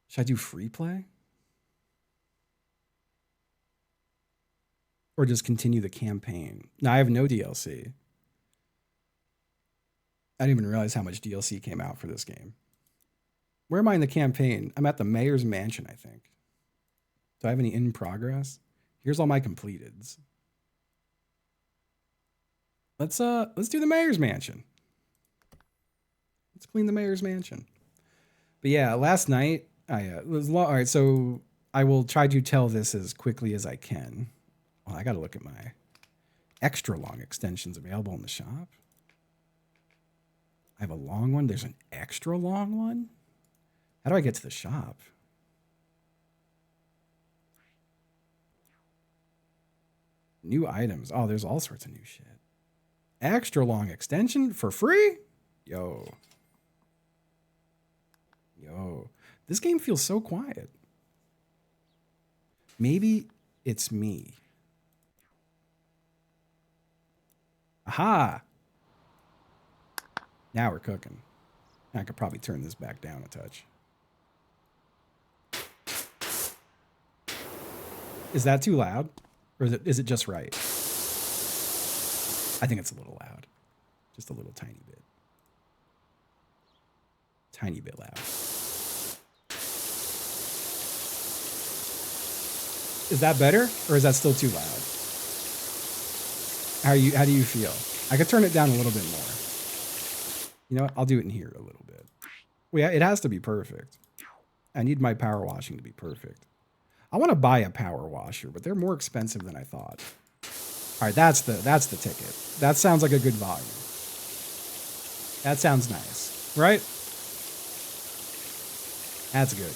Should I do free play? Or just continue the campaign? No, I have no DLC. I didn't even realize how much DLC came out for this game. Where am I in the campaign? I'm at the mayor's mansion, I think. Do I have any in progress? Here's all my completeds. Let's do the mayor's mansion. Let's clean the mayor's mansion. But yeah, last night I was all right. So I will try to tell this as quickly as I can. Well, I got to look at my extra long extensions available in the shop. I have a long one. There's an extra long one. How do I get to the shop? New items. Oh, there's all sorts of new shit. Extra long extension for free? Yo. This game feels so quiet. Maybe it's me. Aha! Now we're cooking. I could probably turn this back down a touch. Is that too loud? Or is it just right? I think it's a little loud. Just a little tiny bit. Tiny bit loud. Is that better? Or is that still too loud? How do you feel? I could turn it down a little bit more. You know what? I'll do it in here a little bit. Well, yeah, it has to be perfect. I need my power washing to be perfect. I want to buy a power washer, but they're more expensive than I thought. All right, that's the ticket. That sounds like a good volume. That sounds nice, right? That's good.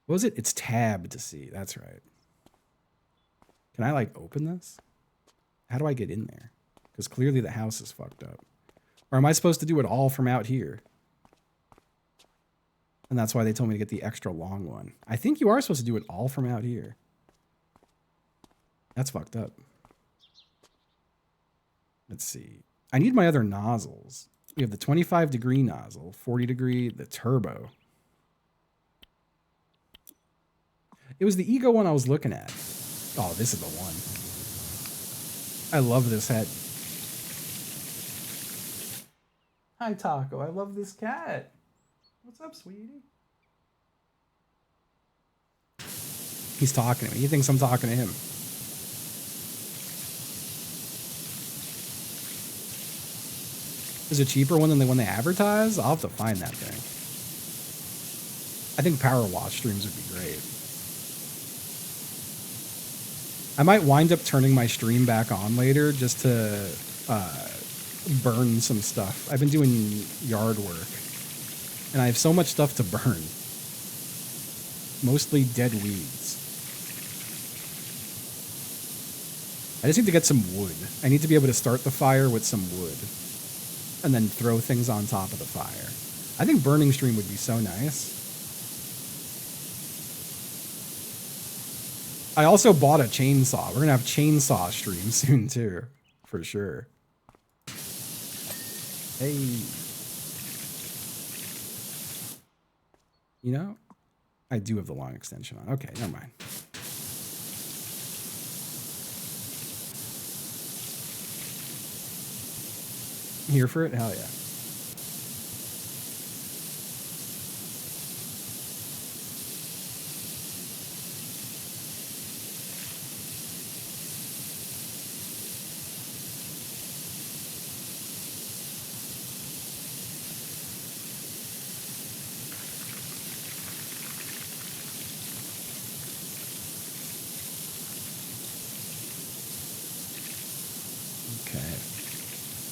What was it? It's tab to see. That's right. Can I like open this? How do I get in there? Because clearly the house is fucked up. Or am I supposed to do it all from out here? And that's why they told me to get the extra long one. I think you are supposed to do it all from out here. That's fucked up. Let's see. I need my other nozzles. We have the 25-degree nozzle, 40-degree, the turbo. It was the Ego one I was looking at. Oh, this is the one. I love this head. Hi, Taco. I love this cat. What's up, sweetie? He's talking to me. He thinks I'm talking to him. Is it cheaper one than the one they advertise? I'll have to find that thing. I think PowerWash streams would be great. I might wind up turning my stream back on later just to burn some stuff. I've been doing yard work, and I have so much stuff to burn. Mostly dead weeds. I just need to get some wood. I need to be able to start the fire with some wood, and then throw things on top of the fire. I think burning stream would be so nice. I also bought a chainsaw. We're gonna have chainsaw stream soon too, for sure. Hey. You know, I do have the long extension on. Okay, never mind. Here for it? Hell yeah.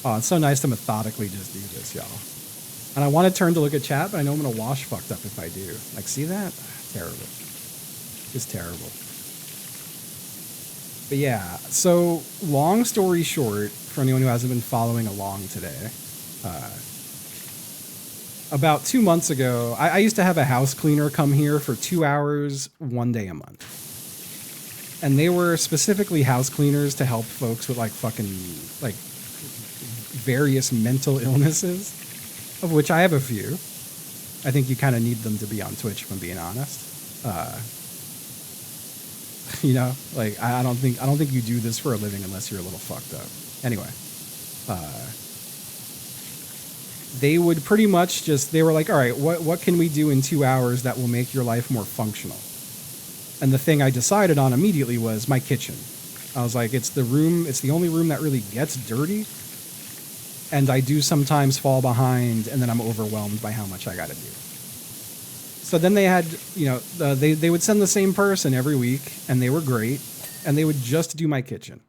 Oh, it's so nice to methodically just do this, y'all. And I want to turn to look at chat, but I know I'm going to wash fucked up if I do. Like, see that? Terrible. Just terrible. But yeah, so long story short, for anyone who hasn't been following along today, about 2 months ago, I used to have a house cleaner come here for 2 hours, 1 day a month. And they were specifically house cleaners to help folks with like fucking, like, various mental illnesses, of which I have a few. I think you kind of need them to be on Twitch, if I'm being honest. You know, like I don't think you do this for a living unless you're a little fucked up. Anyway, they would pretty much they were like, all right, what can we do in 2 hours that will make your life more functional? And the thing I decided on immediately was my kitchen. I was like, it's the only room that really gets dirty. And I do sometimes fall behind, and then I'm overwhelmed by how much I got to do. So then they had, you know, they would send the same person every week, and they were great, and they would just do my kitchen.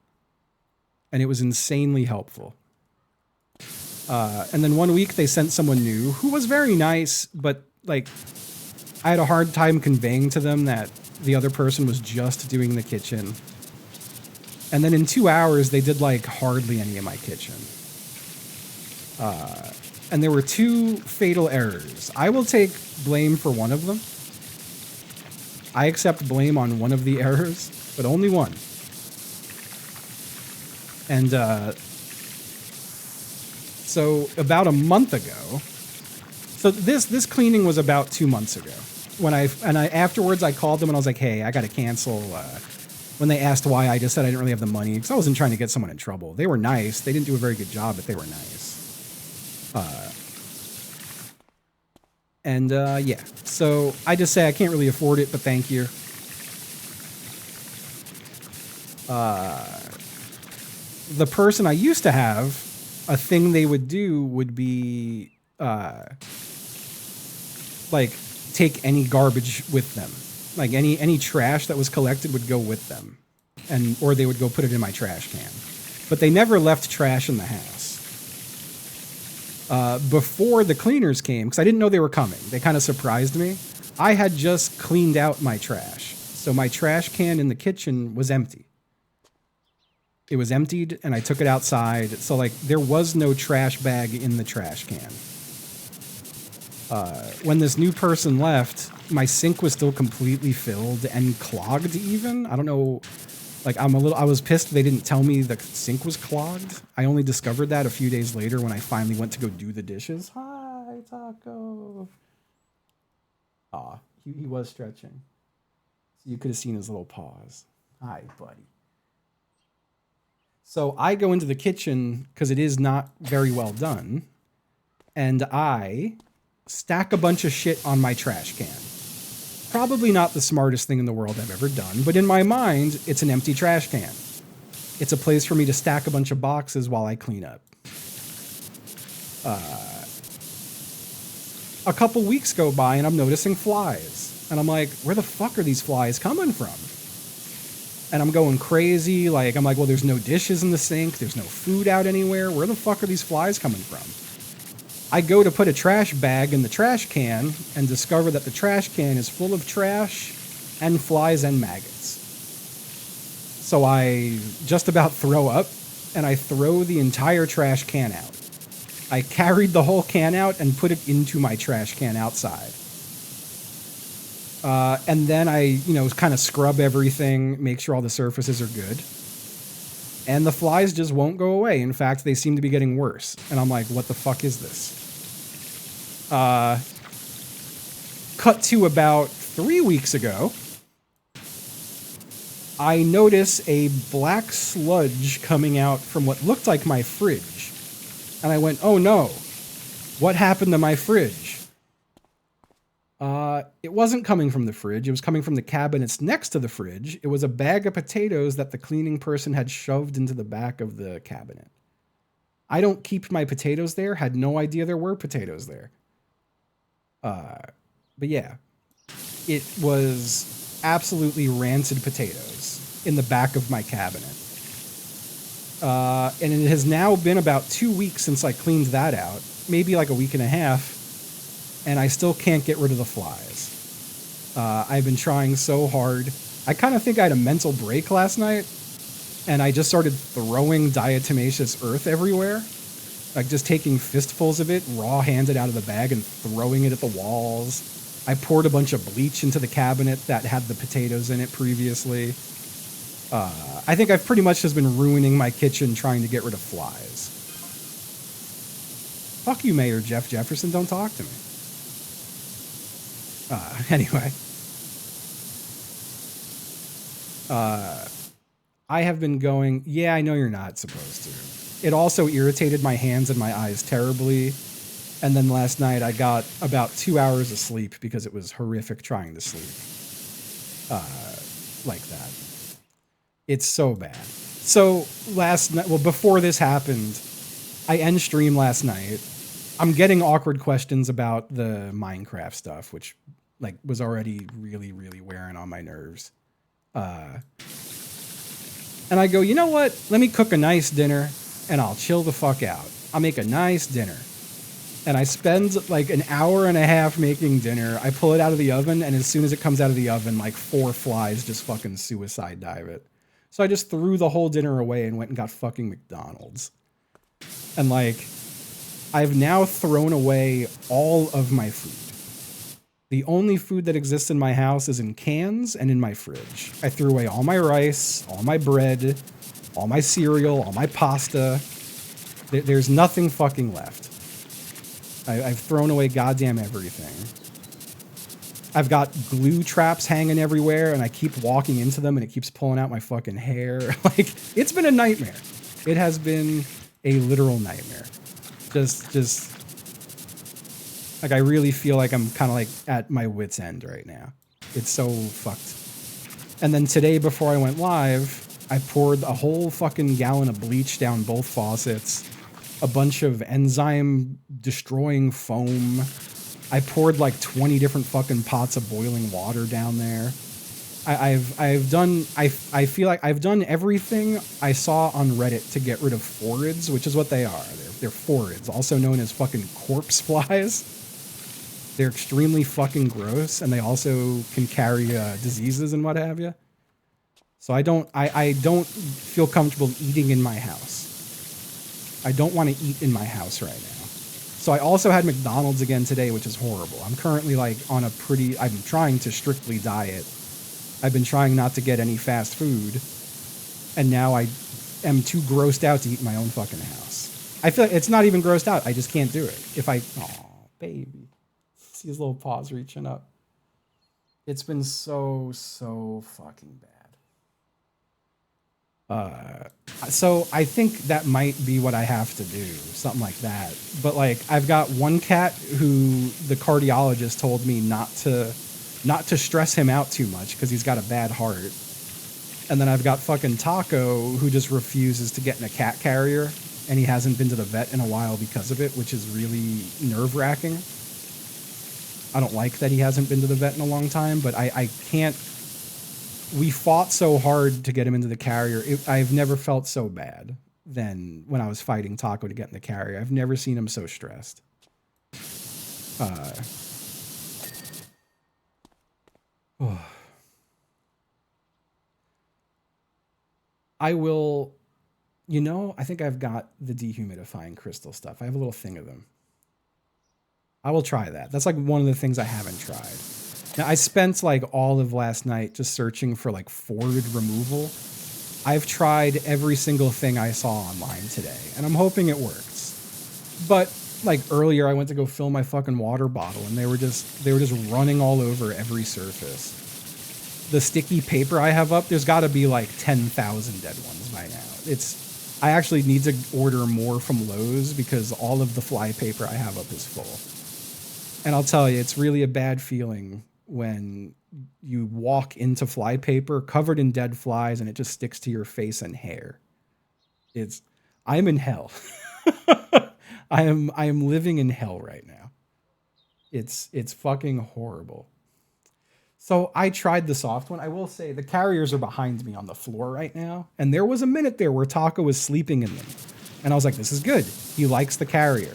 And it was insanely helpful. And then one week they sent someone new who was very nice, but like I had a hard time conveying to them that the other person was just doing the kitchen. And then in 2 hours, they did like hardly any of my kitchen. And there were 2 fatal errors. I will take blame for one of them. I accept blame on one of the errors, but only one. And so about a month ago, so this cleaning was about 2 months ago. Afterwards I called them and I was like, hey, I got to cancel. When they asked why, I just said I didn't really have the money because I wasn't trying to get someone in trouble. They were nice. They didn't do a very good job, but they were nice. Yeah, so I just say I can't really afford it, but thank you. The person I used to have, a thing they would do would be like take any garbage with them. Like any trash that was collected would go with them, or they would go put it in my trash can. But they never left trash in the house. Before the cleaners came, because I didn't know they were coming, they kind of surprised me. I had just cleaned out my trash, so my trash can in the kitchen was empty. It was emptied, and I took it outside. So like there was no trash bag in the trash can. When this new person left, my sink was still completely filled and clogged even. I don't know. Like I was pissed they didn't tell me the sink was clogged. I only discovered that a few days later when I finally went to go do the dishes. Hi, Taco. Aw, he was stretching. So you could have seen his little paws. Hi, buddy. So I go into the kitchen because it is not very well done. And I stack a bunch of shit on my trash can. Probably not the smartest thing in the world I've ever done, but in my mind, it's an empty trash can. It's a place for me to stack a bunch of boxes while I clean up. A couple weeks go by and I'm noticing flies. And I'm like, where the fuck are these flies coming from? And I'm going crazy. Like, I'm like, well, there's no dishes in the sink. There's no food out anywhere. Where the fuck are these flies coming from? I go to put a trash bag in the trash can and discover that the trash can is full of trash and flies and maggots. So I just about throw up and I throw the entire trash can out. I carried the whole can out and put it into my trash can outside. And then I, kind of scrub everything, make sure all the surfaces are good. And the flies just won't go away. In fact, they seem to be getting worse. And I'm like, what the fuck is this? Cut to about 3 weeks ago, I notice a black sludge coming out from what looked like my fridge. And I went, oh no, what happened to my fridge? It wasn't coming from the fridge. It was coming from the cabinets next to the fridge. It was a bag of potatoes that the cleaning person had shoved into the back of the cabinet. I don't keep my potatoes there. Had no idea there were potatoes there. But yeah, it was absolutely rancid potatoes in the back of my cabinet. And it has now been about 2 weeks since I cleaned that out, maybe like a week and a half, and I still can't get rid of the flies. I've been trying so hard. I kind of think I had a mental break last night, and I just started throwing diatomaceous earth everywhere. Like just taking fistfuls of it, raw-handed out of the bag and throwing it at the walls. I poured a bunch of bleach into the cabinet that had the potatoes in it previously. I think I've pretty much just been ruining my kitchen trying to get rid of flies. Fuck you, Mayor Jeff Jefferson. Don't talk to me. Anyway. I have been going, yeah, I know you're not supposed to. It also irritated my hands and my eyes terribly. And then last night I got about 2 hours of sleep because it was horrific trying to sleep like that. It's so bad. So last night, well, before this happened, I end stream last night. I'm getting awkward questions about the Minecraft stuff, which like was already really, really wearing on my nerves. And I go, you know what? Let me cook a nice dinner and I'll chill the fuck out. I'll make a nice dinner. And I spend like an hour and a half making dinner. I pull it out of the oven, and as soon as it comes out of the oven, like 4 flies just fucking suicide dive it. So I just threw the whole dinner away and went and got fucking McDonald's. And like, I've now thrown away all of my food. The only food that exists in my house is in cans and in my fridge. I threw away all my rice, all my bread, all my cereal, all my pasta. There's nothing fucking left. I've thrown away goddamn everything. I've got glue traps hanging everywhere, and I keep walking into them, and it keeps pulling out my fucking hair. Like, it's been a nightmare. It has been a literal nightmare. Just like, I really feel like I'm kind of like at my wit's end right now. It's so fucked. And then today, before I went live, I poured a whole fucking gallon of bleach down both faucets, a bunch of enzyme destroying foam. I poured like 20 different fucking pots of boiling water down there. I feel like I've done everything I saw on Reddit to get rid of phorids, which is what they are. They're phorids, also known as fucking corpse flies. They're extremely fucking gross, and they also can carry diseases and what have you. So I don't feel comfortable eating in my house. I don't want to eat in my house right now. So I also had McDonald's again today, which is horrible. I'm currently like on I'm trying to strictly diet. I've been trying not to get any fast food, and now I am too grossed out to eat in my own fucking house. I feel like it's not even grossed out. I just can't do it. Oh, baby. See his little paws reaching up. It's been so fucking bad. So I think that might be what I have to do, something like that. But like, I've got one cat who the cardiologist told me not to stress him out too much because he's got a bad heart. And then I've got fucking Taco who just refuses to get in a cat carrier, and he hasn't been to the vet in a while because of it, which is really nerve-wracking. I don't like that he hasn't been to the vet in a long time, but I can't. We fought so hard to get him into the carrier. I've never felt so bad than when I was fighting Taco to get in the carrier. I've never seen him so stressed. I will, I think I've got the dehumidifying crystal stuff. I have a little thing of them. I will try that. That's like one of the things I haven't tried. Now, I spent like all of last night just searching for like phorid removal. I've tried every single thing I saw online today, and I'm hoping it works. But like earlier, I went to go fill my fucking water bottle, and they were just running all over every surface. The sticky paper I have up, there's got to be like 10,000 dead ones by now. I actually need to order more from Lowe's because all of the fly paper I have up is full. And I'll tell you, it's really a bad feeling when you walk into fly paper covered in dead flies and it just sticks to your face and hair. I'm in hell. I am living in hell right now. It's fucking horrible. So I tried the soft one. I will say the carriers are behind me on the floor right now. And there was a minute there where Taco was sleeping in them. And I was like, this is good. He likes the carrier.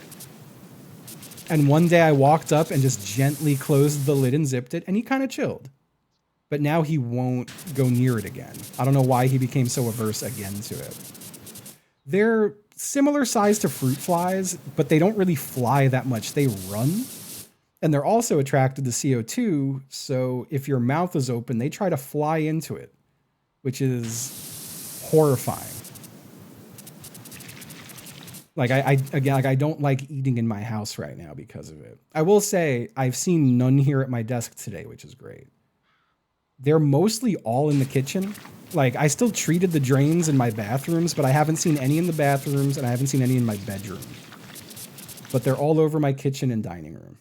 And one day I walked up and just gently closed the lid and zipped it, and he kind of chilled. But now he won't go near it again. I don't know why he became so averse again to it. They're similar size to fruit flies, but they don't really fly that much. They run. And they're also attracted to CO2, so if your mouth is open, they try to fly into it, which is horrifying. Like again, like I don't like eating in my house right now because of it. I will say I've seen none here at my desk today, which is great. They're mostly all in the kitchen. Like I still treated the drains in my bathrooms, but I haven't seen any in the bathrooms and I haven't seen any in my bedroom. But they're all over my kitchen and dining room.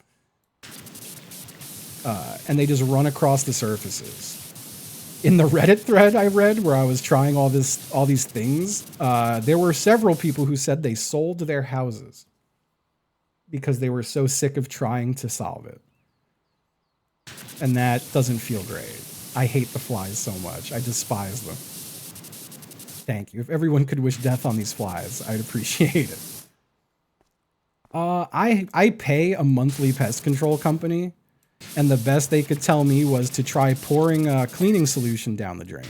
And they just run across the surfaces. In the Reddit thread I read where I was trying all these things, there were several people who said they sold their houses because they were so sick of trying to solve it. And that doesn't feel great. I hate the flies so much. I despise them. Thank you. If everyone could wish death on these flies, I'd appreciate it. I pay a monthly pest control company, and the best they could tell me was to try pouring a cleaning solution down the drain.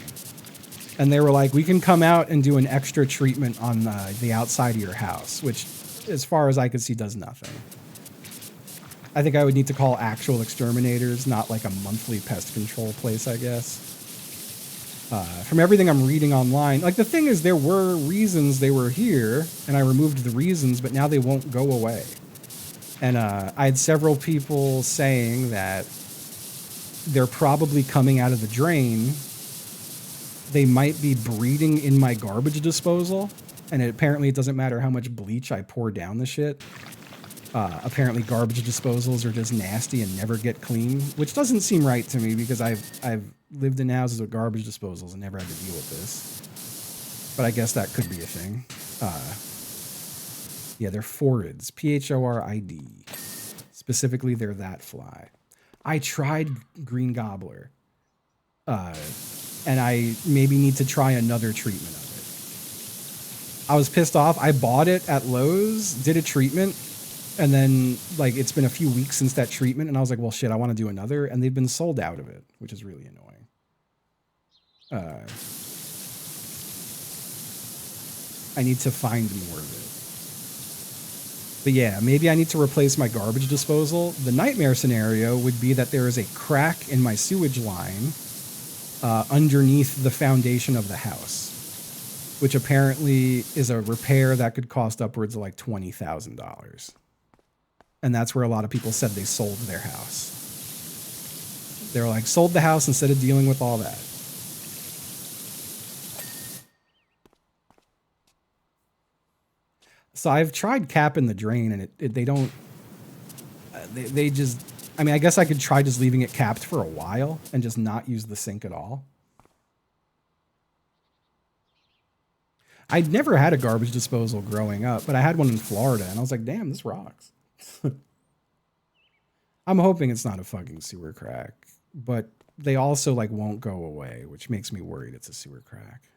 And they were like, we can come out and do an extra treatment on the outside of your house, which, as far as I could see, does nothing. I think I would need to call actual exterminators, not like a monthly pest control place, I guess. From everything I'm reading online, like the thing is there were reasons they were here, and I removed the reasons, but now they won't go away. And I had several people saying that they're probably coming out of the drain. They might be breeding in my garbage disposal, and apparently it doesn't matter how much bleach I pour down the shit. Apparently garbage disposals are just nasty and never get clean, which doesn't seem right to me because I've lived in houses with garbage disposals and never had to deal with this. But I guess that could be a thing. Yeah, they're phorids. P-H-O-R-I-D. Specifically, they're that fly. I tried green gobbler. And I maybe need to try another treatment of it. I was pissed off. I bought it at Lowe's, did a treatment, and then, like, it's been a few weeks since that treatment, and I was like, well, shit, I want to do another, and they've been sold out of it, which is really annoying. I need to find more of it. But yeah, maybe I need to replace my garbage disposal. The nightmare scenario would be that there is a crack in my sewage line underneath the foundation of the house, which apparently is a repair that could cost upwards of like $20,000. And that's where a lot of people said they sold their house. They were like, sold the house instead of dealing with all that. So I've tried capping the drain, and they don't. They just. I mean, I guess I could try just leaving it capped for a while and just not use the sink at all. I'd never had a garbage disposal growing up, but I had one in Florida, and I was like, damn, this rocks. I'm hoping it's not a fucking sewer crack, but they also like won't go away, which makes me worried it's a sewer crack.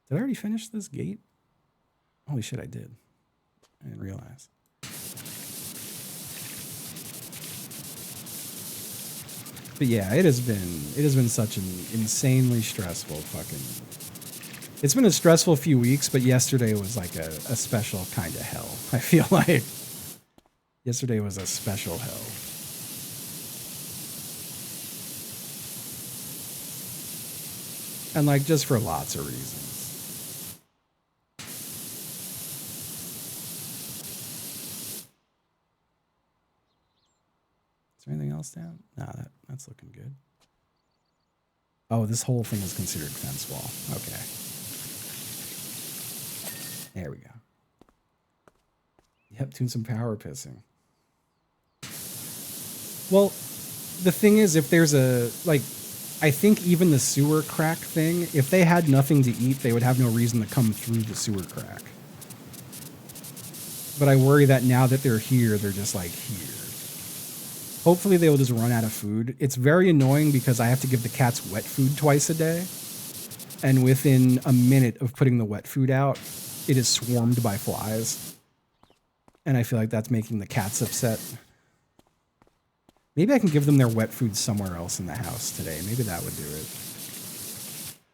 Did I already finish this gate? Holy shit, I did. I didn't realize. But yeah, it has been such an insanely stressful fucking. It's been a stressful few weeks, but yesterday was like a special kind of hell. I feel like yesterday was a special hell. And like just for lots of reasons. Anything else down? No, that's looking good. Oh, this whole thing is considered fence wall. Okay. There we go. Yep, doing some power pissing. Well, the thing is, if there's a, like, I think even the sewer crack thing, if they had nothing to eat, they would have no reason to come through the sewer crack. But I worry that now that they're here, they're just like here. Hopefully they will just run out of food. It's very annoying because I have to give the cats wet food twice a day. And within a minute of putting the wet food out, it is swarmed by flies. And I feel like that's making the cats upset. Maybe I can give them their wet food somewhere else in the house today. Maybe that would do it.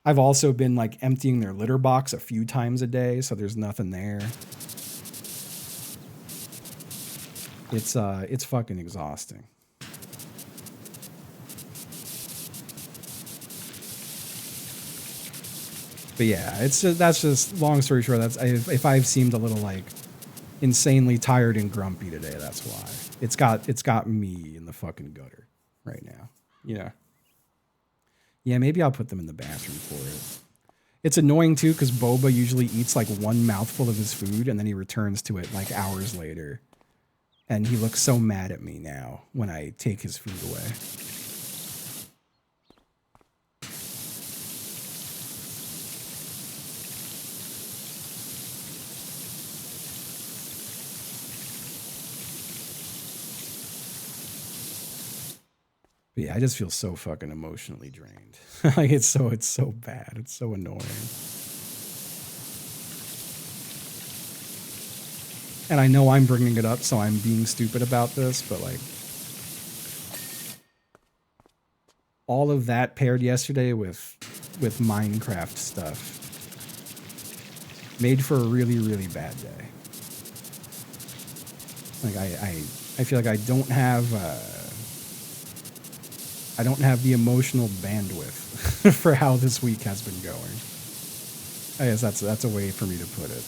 I've also been like emptying their litter box a few times a day, so there's nothing there. It's fucking exhausting. But yeah, that's just long story short. If I've seemed a little like insanely tired and grumpy today, that's why. It's got me in the fucking gutter right now. Yeah. Yeah, maybe I'll put them in the bathroom for it. It's annoying too because Boba usually eats like one mouthful of his food and then he returns to it like hours later. And he looks so mad at me now when I take his food away. But yeah, I just feel so fucking emotionally drained. Like it's so bad. It's so annoying. And I know I'm bringing it up, so I'm being stupid about this, but like all of that paired yesterday with Minecraft stuff made for a really, really bad day. Like I feel like I don't have the emotional bandwidth for how this week has been going. I guess that's a way for me to put it.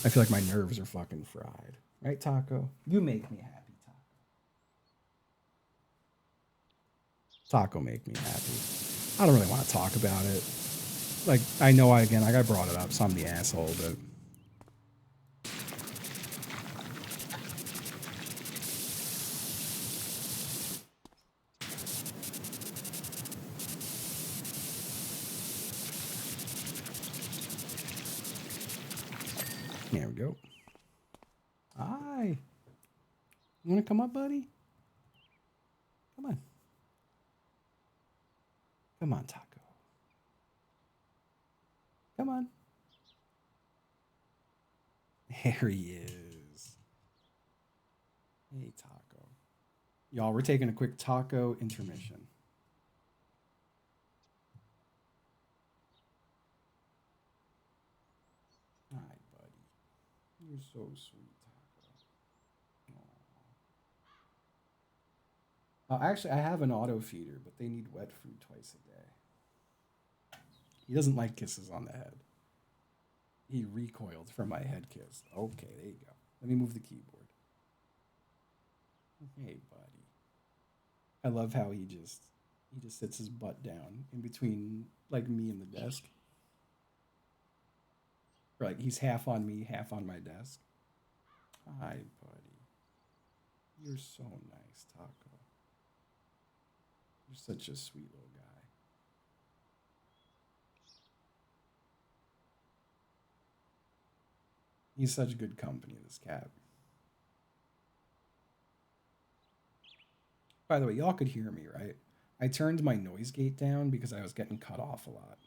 I feel like my nerves are fucking fried. Right, Taco? You make me happy, Taco. Taco make me happy. I don't really want to talk about it. Like, I know I brought it up, so I'm the asshole, but there we go. Hi. You want to come up, buddy? Come on. Come on, Taco. Come on. There he is. Hey, Taco. Y'all, we're taking a quick taco intermission. Hi, buddy. You're so sweet, Taco. Actually, I have an auto feeder, but they need wet food twice a day. He doesn't like kisses on the head. He recoiled from my head kiss. Okay, there you go. Let me move the keyboard. Hey, buddy. I love how he just sits his butt down in between like me and the desk. Or like he's half on me, half on my desk. Hi, buddy. You're so nice, Taco. You're such a sweet little guy. He's such good company, this cat. By the way, y'all could hear me, right? I turned my noise gate down because I was getting cut off a lot.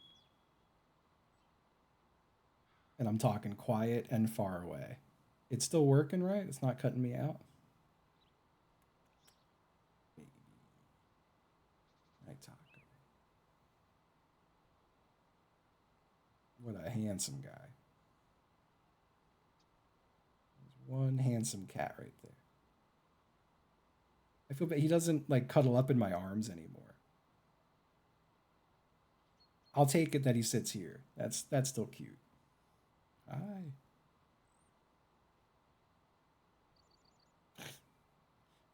And I'm talking quiet and far away. It's still working, right? It's not cutting me out. Baby. Hi, Taco. What a handsome guy. There's one handsome cat right there. I feel bad he doesn't like cuddle up in my arms anymore. I'll take it that he sits here. That's still cute. Hi.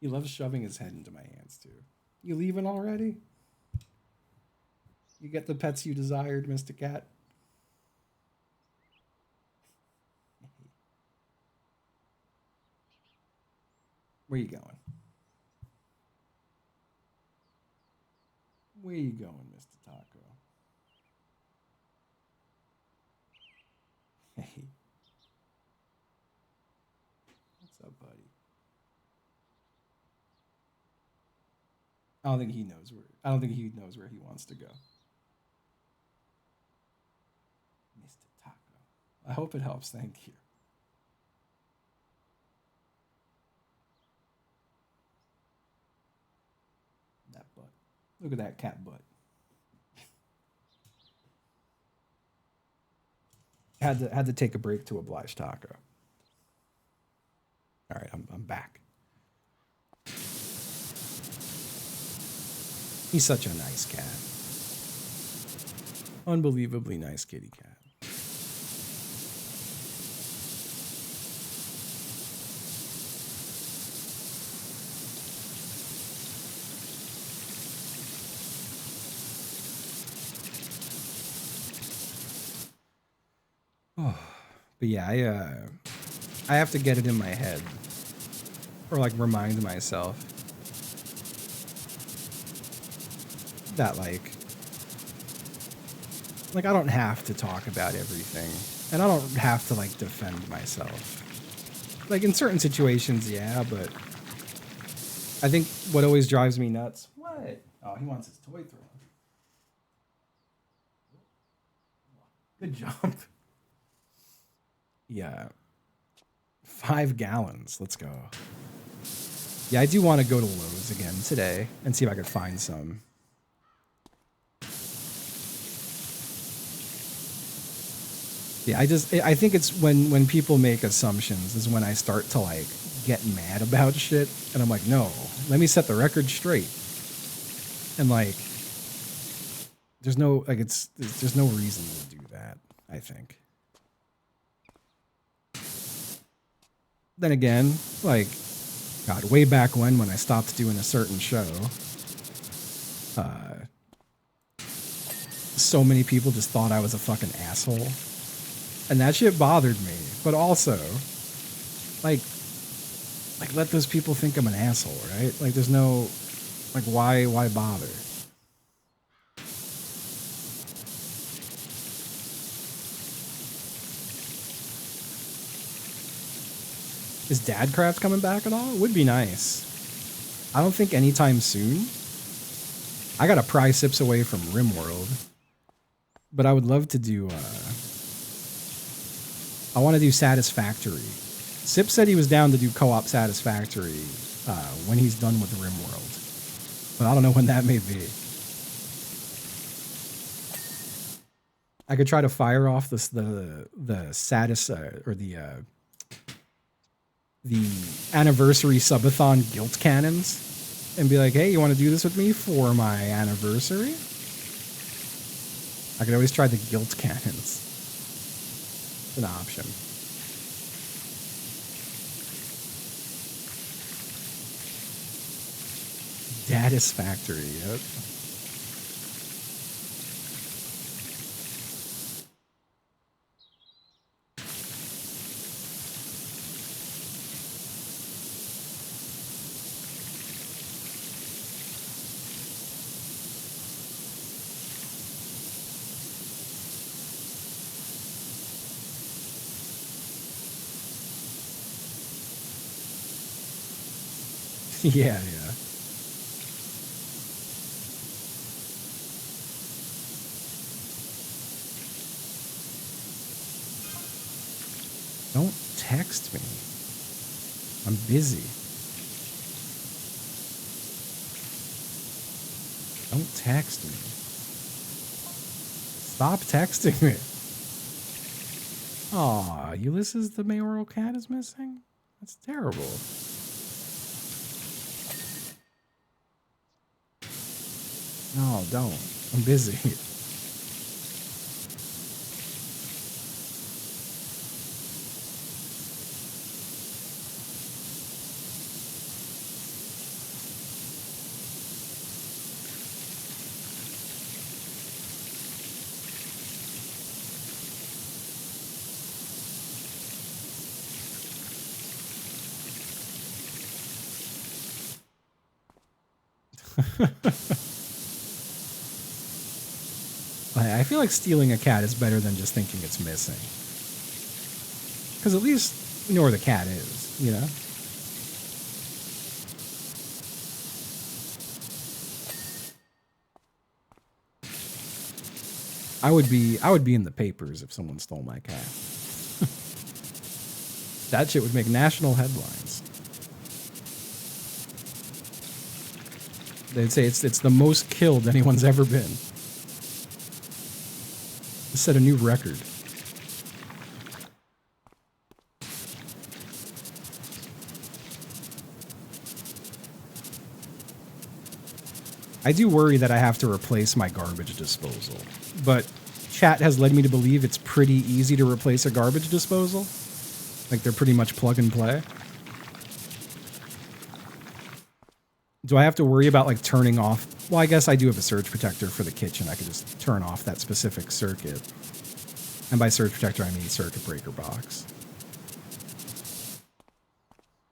He loves shoving his head into my hands too. You leaving already? You get the pets you desired, Mr. Cat? Where you going? Where you going, Mr. Taco? Hey. What's up, buddy? I don't think he knows where he wants to go. Mr. Taco. I hope it helps. Thank you. That butt. Look at that cat butt. Had to take a break to oblige Taco. All right, I'm back. He's such a nice cat. Unbelievably nice kitty cat. Oh, but yeah, I have to get it in my head, or like remind myself that like I don't have to talk about everything, and I don't have to like defend myself. Like in certain situations, yeah, but I think what always drives me nuts. What? Oh, he wants his toy thrown. Good job. Yeah. 5 gallons. Let's go. Yeah, I do want to go to Lowe's again today and see if I could find some. Yeah, I think it's when people make assumptions is when I start to like get mad about shit, and I'm like, no, let me set the record straight. And like, there's no reason to do that, I think. Then again, like, God, way back when I stopped doing a certain show, so many people just thought I was a fucking asshole. And that shit bothered me. But also, like let those people think I'm an asshole, right? Like there's no, like why bother? Is Dadcraft coming back at all? It would be nice. I don't think anytime soon. I got to pry Sips away from RimWorld. But I would love to do, I want to do Satisfactory. Sip said he was down to do co-op Satisfactory when he's done with RimWorld. But I don't know when that may be. I could try to fire off the Satis or the anniversary subathon guilt cannons and be like, hey, you want to do this with me for my anniversary? I could always try the guilt cannons. It's an option. Satisfactory, yep. Yeah. Don't text me. I'm busy. Don't text me. Stop texting me. Aw, Ulysses the mayoral cat is missing? That's terrible. No, don't. I'm busy. I feel like stealing a cat is better than just thinking it's missing. Because at least you know where the cat is, you know? I would be in the papers if someone stole my cat. That shit would make national headlines. They'd say it's the most killed anyone's ever been. Set a new record. I do worry that I have to replace my garbage disposal, but chat has led me to believe it's pretty easy to replace a garbage disposal. Like they're pretty much plug and play. Do I have to worry about like turning off? Well, I guess I do have a surge protector for the kitchen. I could just turn off that specific circuit. And by surge protector, I mean circuit breaker box.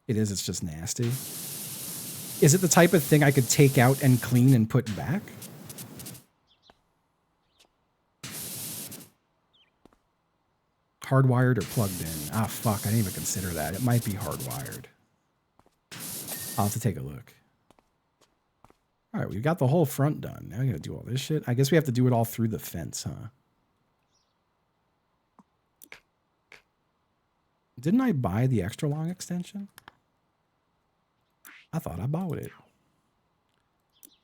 It's just nasty. Is it the type of thing I could take out and clean and put back? Hardwired or plugged in? Ah, fuck, I didn't even consider that. It might be hardwired. I'll have to take a look. All right, we've got the whole front done. Now I gotta do all this shit. I guess we have to do it all through the fence, huh? Didn't I buy the extra long extension? I thought I bought it.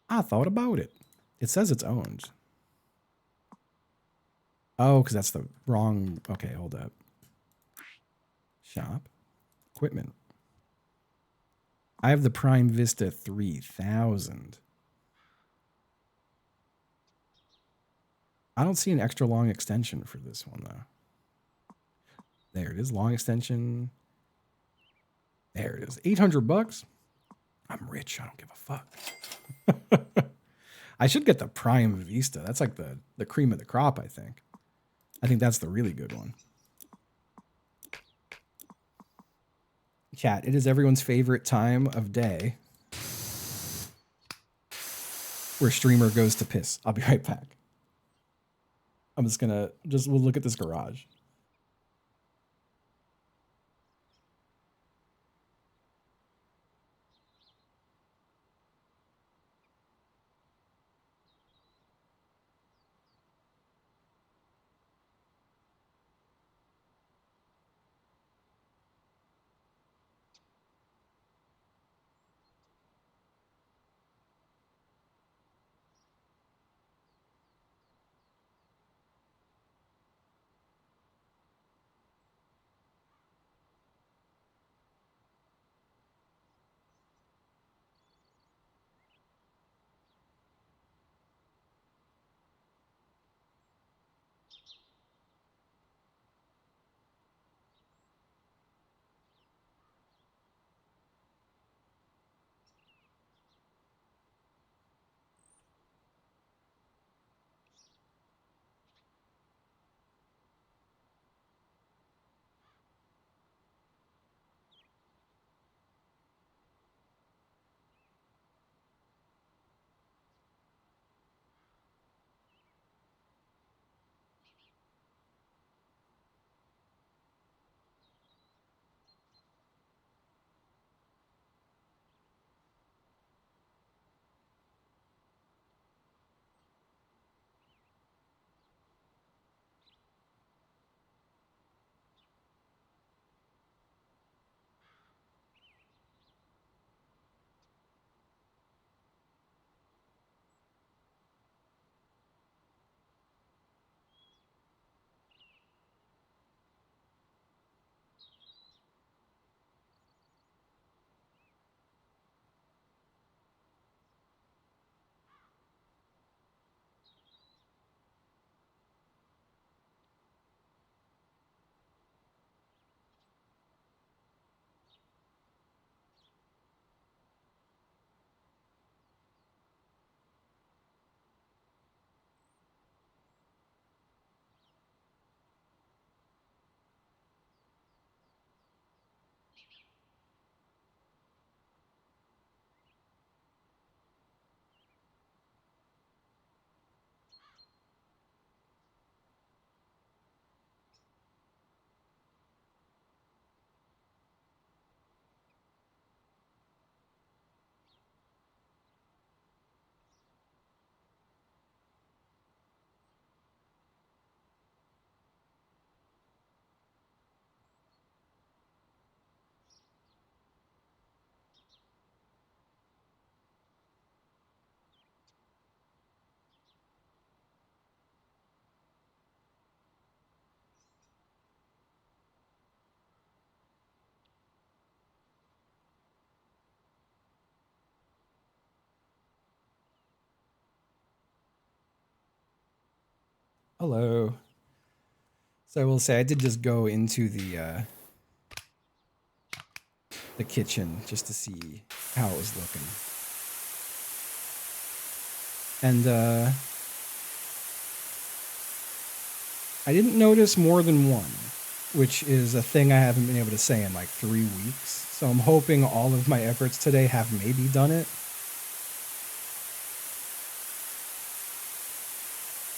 I thought about it. It says it's owned. Oh, because that's the wrong... Okay, hold up. Shop. Equipment. I have the Prime Vista 3000. I don't see an extra long extension for this one, though. There it is, long extension. There it is, 800 bucks. I'm rich, I don't give a fuck. I should get the Prime Vista. That's like the cream of the crop, I think. I think that's the really good one. Chat, it is everyone's favorite time of day where streamer goes to piss. I'll be right back. I'm just gonna, we'll look at this garage. Hello. So I will say I did just go into the kitchen just to see how it was looking. And I didn't notice more than one, which is a thing I haven't been able to say in like 3 weeks. So I'm hoping all of my efforts today have maybe done it.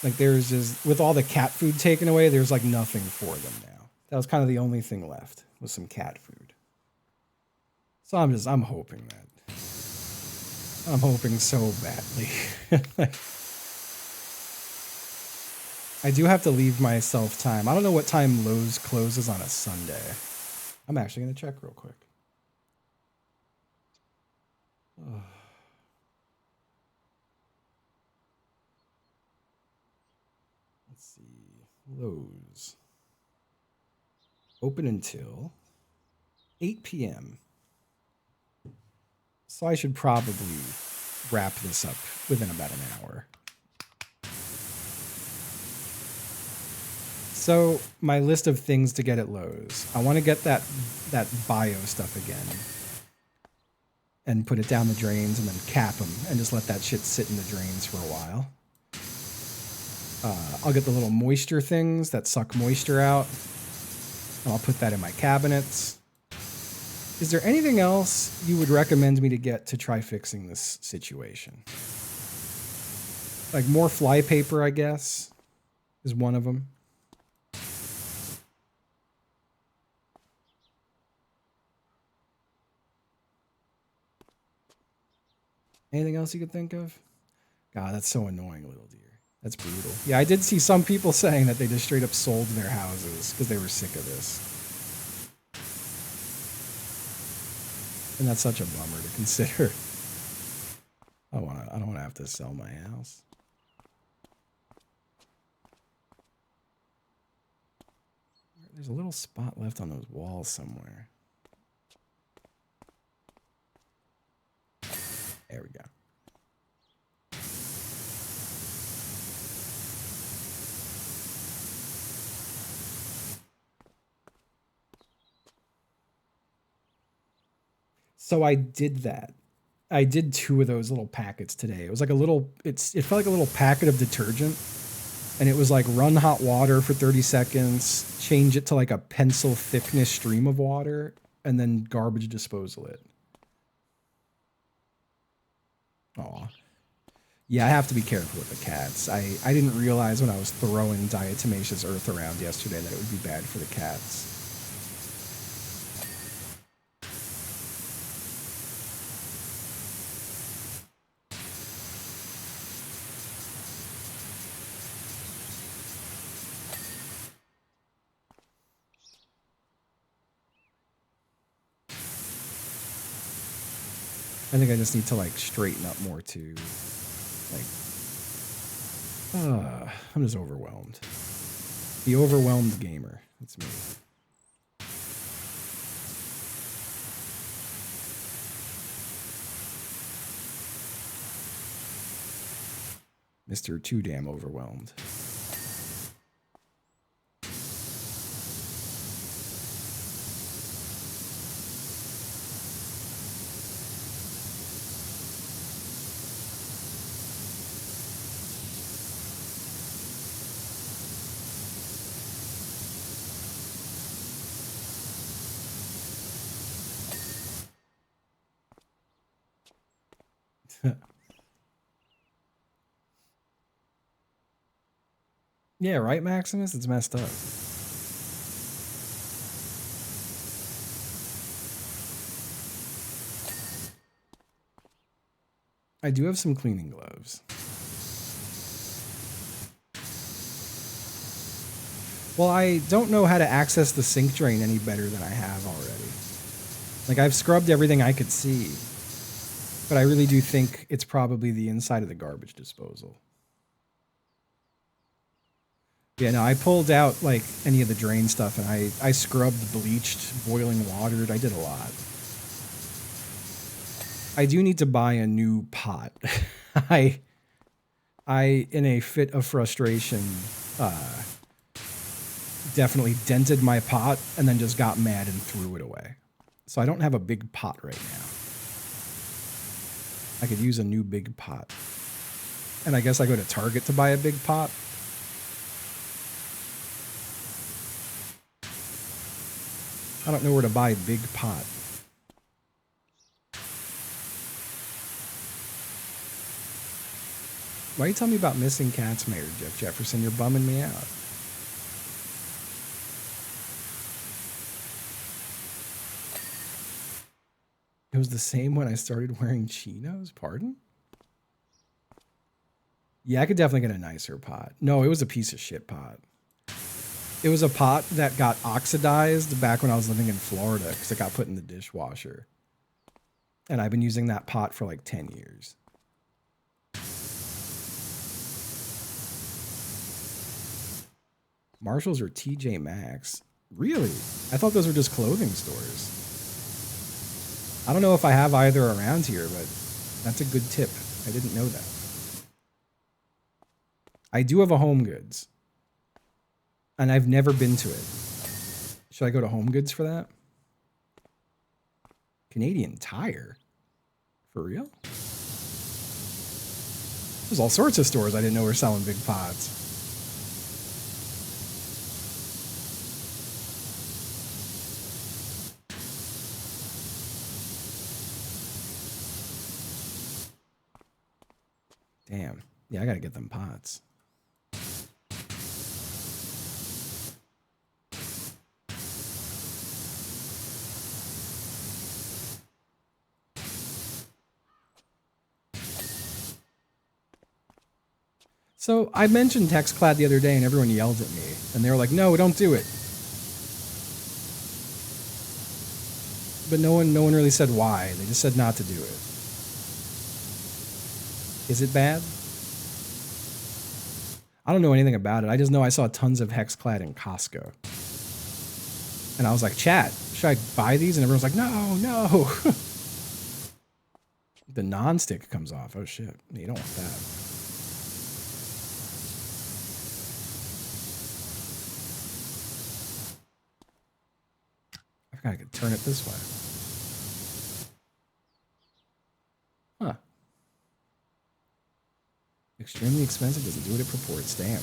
Like there's just, with all the cat food taken away, there's like nothing for them now. That was kind of the only thing left, was some cat food. So I'm hoping that. I'm hoping so badly. Like, I do have to leave myself time. I don't know what time Lowe's closes on a Sunday. I'm actually going to check real quick. Oh. Let's see. Lowe's. Open until 8 p.m. So I should probably wrap this up within about an hour. So my list of things to get at Lowe's. I want to get that bio stuff again. And put it down the drains and then cap them and just let that shit sit in the drains for a while. I'll get the little moisture things that suck moisture out. And I'll put that in my cabinets. Is there anything else you would recommend me to get to try fixing this situation? Like more fly paper, I guess, is one of them. Anything else you could think of? God, that's so annoying, little dear. That's brutal. Yeah, I did see some people saying that they just straight up sold their houses because they were sick of this. And that's such a bummer to consider. I don't wanna have to sell my house. There's a little spot left on those walls somewhere. There we go. So I did that. I did 2 of those little packets today. It was like a little, it felt like a little packet of detergent. And it was like run hot water for 30 seconds, change it to like a pencil thickness stream of water, and then garbage disposal it. Aw. Yeah, I have to be careful with the cats. I didn't realize when I was throwing diatomaceous earth around yesterday that it would be bad for the cats. I think I just need to like straighten up more too. Like, I'm just overwhelmed. The overwhelmed gamer. That's me. Mr. Too Damn Overwhelmed. Yeah, right, Maximus? It's messed up. I do have some cleaning gloves. Well, I don't know how to access the sink drain any better than I have already. Like, I've scrubbed everything I could see. But I really do think it's probably the inside of the garbage disposal. Yeah, no, I pulled out, like, any of the drain stuff, and I scrubbed, bleached, boiling watered. I did a lot. I do need to buy a new pot. I, in a fit of frustration, definitely dented my pot and then just got mad and threw it away. So I don't have a big pot right now. I could use a new big pot. And I guess I go to Target to buy a big pot. I don't know where to buy a big pot. Why are you telling me about missing cats, Mayor Jeff Jefferson? You're bumming me out. It was the same when I started wearing chinos? Pardon? Yeah, I could definitely get a nicer pot. No, it was a piece of shit pot. It was a pot that got oxidized back when I was living in Florida because it got put in the dishwasher. And I've been using that pot for like 10 years. Marshalls or TJ Maxx? Really? I thought those were just clothing stores. I don't know if I have either around here, but that's a good tip. I didn't know that. I do have a Home Goods. And I've never been to it. Should I go to Home Goods for that? Canadian Tire? For real? There's all sorts of stores I didn't know were selling big pots. Damn. Yeah, I gotta get them pots. So I mentioned Hexclad the other day and everyone yelled at me. And they were like, no, don't do it. But no one really said why. They just said not to do it. Is it bad? I don't know anything about it. I just know I saw tons of Hexclad in Costco. And I was like, chat, should I buy these? And everyone's like, no. The non-stick comes off. Oh, shit. You don't want that. I forgot I could turn it this way. Huh. Extremely expensive, doesn't do what it purports. Damn.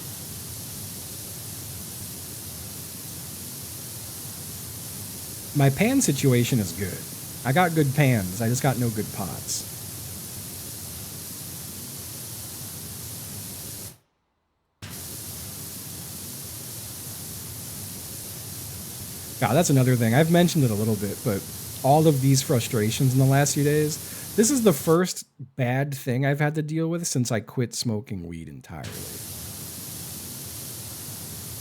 My pan situation is good. I got good pans. I just got no good pots. God, that's another thing. I've mentioned it a little bit, but all of these frustrations in the last few days, this is the first bad thing I've had to deal with since I quit smoking weed entirely.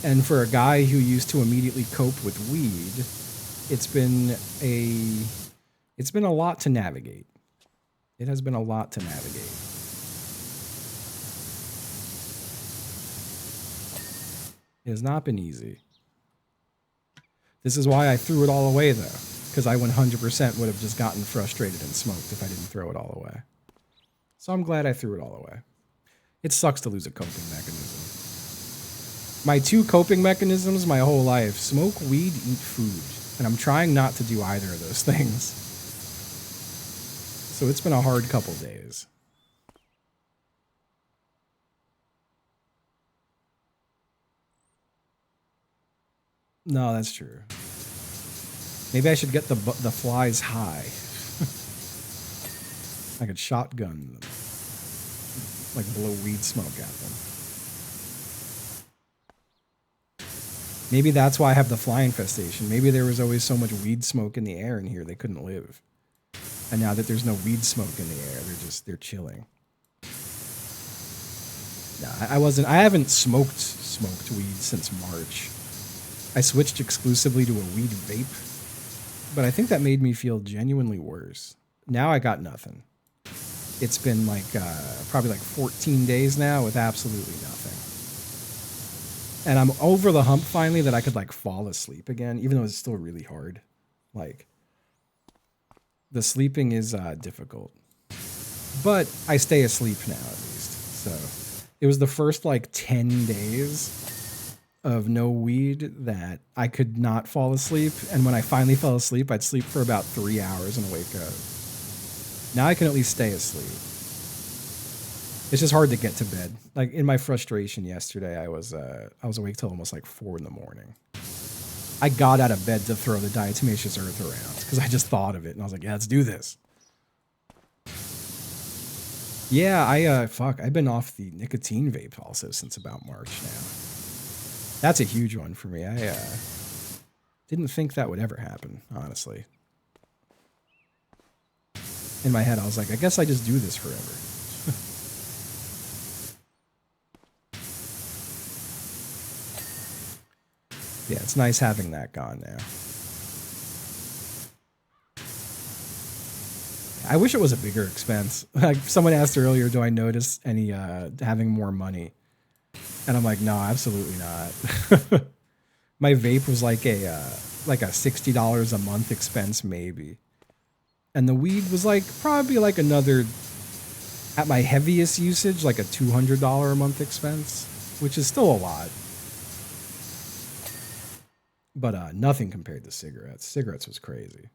And for a guy who used to immediately cope with weed, it's been a lot to navigate. It has been a lot to navigate. It has not been easy. This is why I threw it all away, though, because I 100% would have just gotten frustrated and smoked if I didn't throw it all away. So I'm glad I threw it all away. It sucks to lose a coping mechanism. My two coping mechanisms my whole life: smoke weed, eat food. And I'm trying not to do either of those things. So it's been a hard couple days. No, that's true. Maybe I should get the flies high. I could shotgun them. Like blow weed smoke at them. Maybe that's why I have the fly infestation. Maybe there was always so much weed smoke in the air in here they couldn't live. And now that there's no weed smoke in the air, they're chilling. No, I haven't smoked weed since March. I switched exclusively to a weed vape, but I think that made me feel genuinely worse. Now I got nothing. It's been like probably like 14 days now with absolutely nothing. And I'm over the hump finally that I could like fall asleep again, even though it's still really hard. Like, the sleeping is difficult. But I stay asleep now at least. So it was the first like 10 days of no weed that I could not fall asleep. And when I finally fell asleep, I'd sleep for about 3 hours and wake up. Now I can at least stay asleep. It's just hard to get to bed. Like in my frustration yesterday, I was awake till almost like 4 in the morning. I got out of bed to throw the diatomaceous earth around because I just thought of it and I was like, yeah, let's do this. Yeah, I've been off the nicotine vape also since about March now. That's a huge one for me. I didn't think that would ever happen, honestly. In my head, I was like, I guess I just do this forever. Yeah, it's nice having that gone now. I wish it was a bigger expense. Like someone asked earlier, do I notice any having more money? And I'm like, no, absolutely not. My vape was like a $60 a month expense maybe. And the weed was like probably like another, at my heaviest usage, like a $200 a month expense, which is still a lot. But nothing compared to cigarettes. Cigarettes was crazy.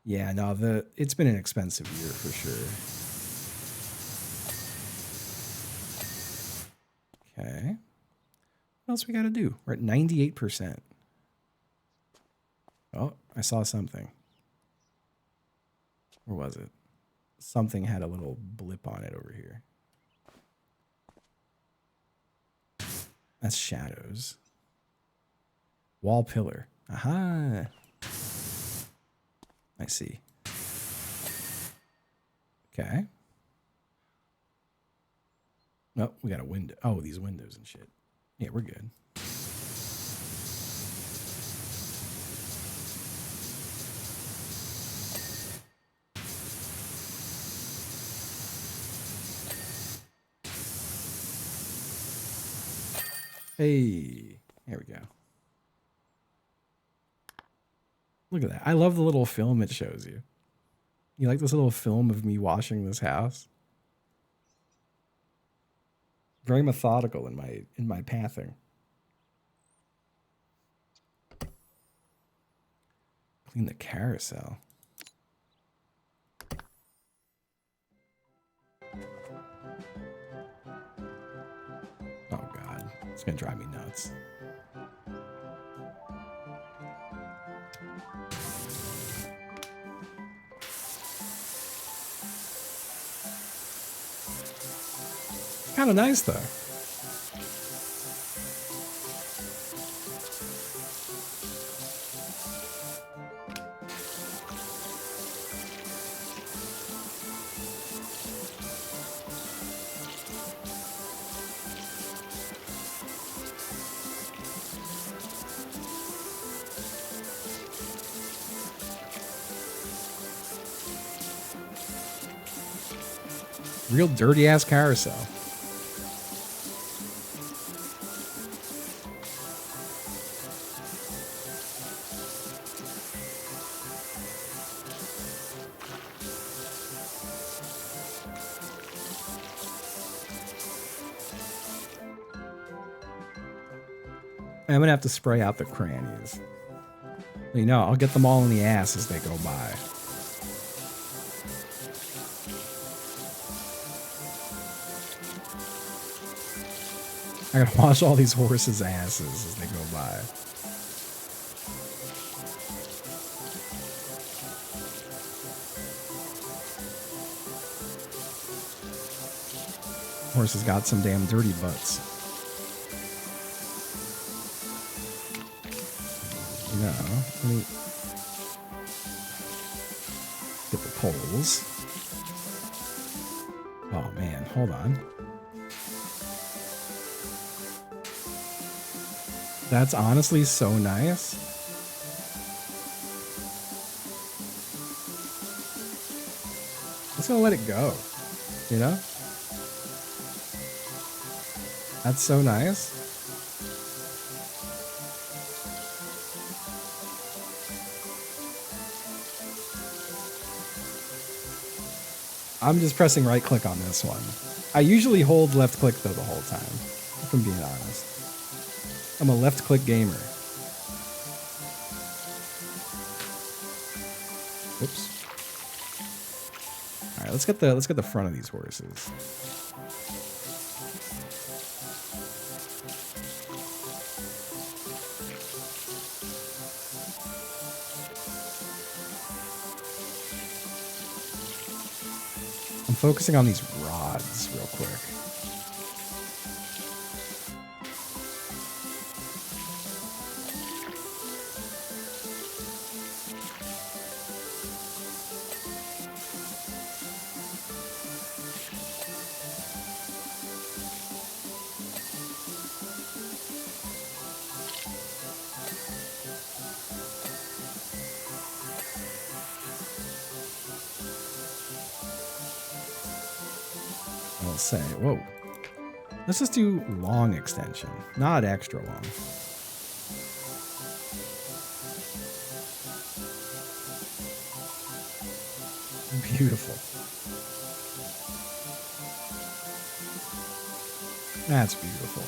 Yeah, no, it's been an expensive year for sure. Okay. What else we got to do? We're at 98%. Oh, I saw something. Where was it? Something had a little blip on it over here. That's shadows. Wall pillar. Aha. I see. Okay. Oh, we got a window. Oh, these windows and shit. Yeah, we're good. Hey, there we go. Look at that. I love the little film it shows you. You like this little film of me washing this house? Very methodical in my pathing. Clean the carousel. Oh God, it's gonna drive me nuts. Kind of nice though. Real dirty ass carousel. I'm gonna have to spray out the crannies. You know, I'll get them all in the ass as they go by. I gotta wash all these horses' asses as they go by. Horses got some damn dirty butts. No, let me get the poles. Oh man, hold on. That's honestly so nice. I'm just gonna let it go, you know? That's so nice. I'm just pressing right click on this one. I usually hold left click though the whole time, if I'm being honest. I'm a left-click gamer. Oops. All right, let's get the front of these horses. I'm focusing on these rods real quick. I'll say, whoa. Let's just do long extension, not extra long. Beautiful. That's beautiful.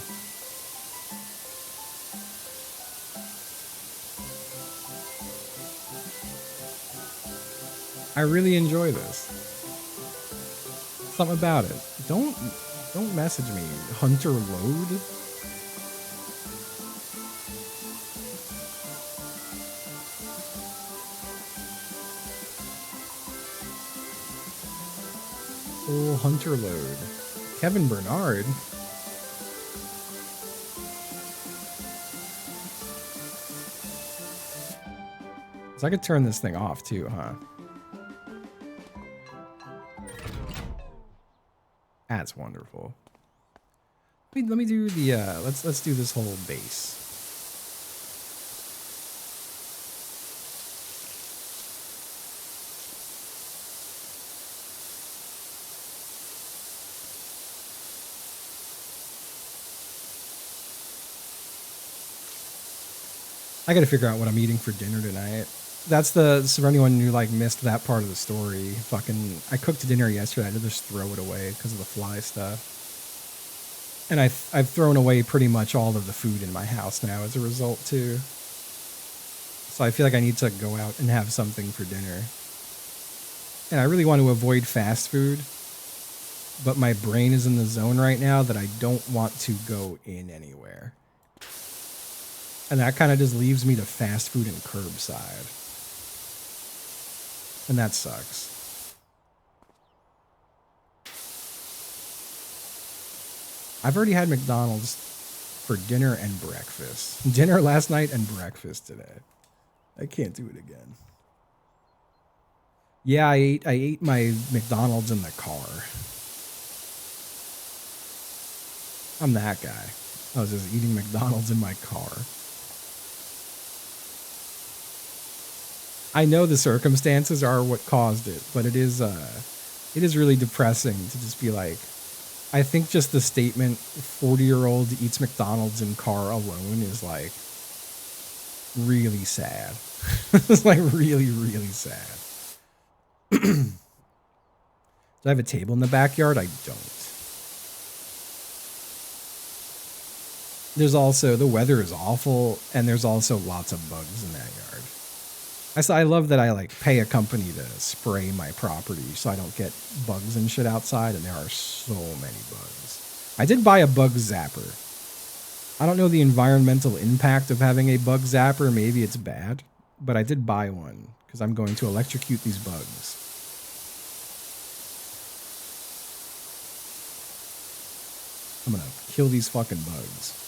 I really enjoy this. Something about it. Don't message me, Hunter Load. Oh, Hunter Load. Kevin Bernard. So I could turn this thing off too, huh? That's wonderful. Let me do the let's do this whole base. I gotta figure out what I'm eating for dinner tonight. That's so for anyone who like missed that part of the story, fucking I cooked dinner yesterday. I had to just throw it away because of the fly stuff. And I've thrown away pretty much all of the food in my house now as a result too. So I feel like I need to go out and have something for dinner. And I really want to avoid fast food, but my brain is in the zone right now that I don't want to go in anywhere. And that kind of just leaves me to fast food and curbside. And that sucks. I've already had McDonald's for dinner and breakfast. Dinner last night and breakfast today. I can't do it again. Yeah, I ate my McDonald's in the car. I'm that guy. I was just eating McDonald's in my car. I know the circumstances are what caused it, but it is really depressing to just be like, I think just the statement 40-year-old eats McDonald's in car alone is like really sad. It's like really, really sad. Do I have a table in the backyard? I don't. There's also, the weather is awful, and there's also lots of bugs in that yard. I love that I like pay a company to spray my property so I don't get bugs and shit outside, and there are so many bugs. I did buy a bug zapper. I don't know the environmental impact of having a bug zapper. Maybe it's bad, but I did buy one because I'm going to electrocute these bugs. I'm gonna kill these fucking bugs.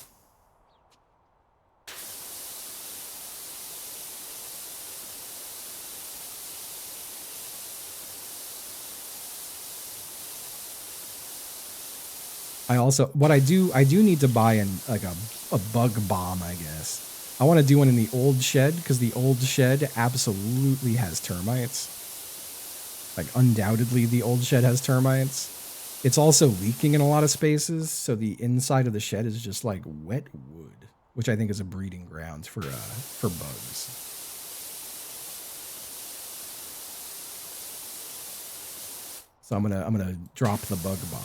I do need to buy a bug bomb, I guess. I want to do one in the old shed because the old shed absolutely has termites. Like undoubtedly the old shed has termites. It's also leaking in a lot of spaces, so the inside of the shed is just like wet wood, which I think is a breeding ground for bugs. So I'm gonna drop the bug bomb.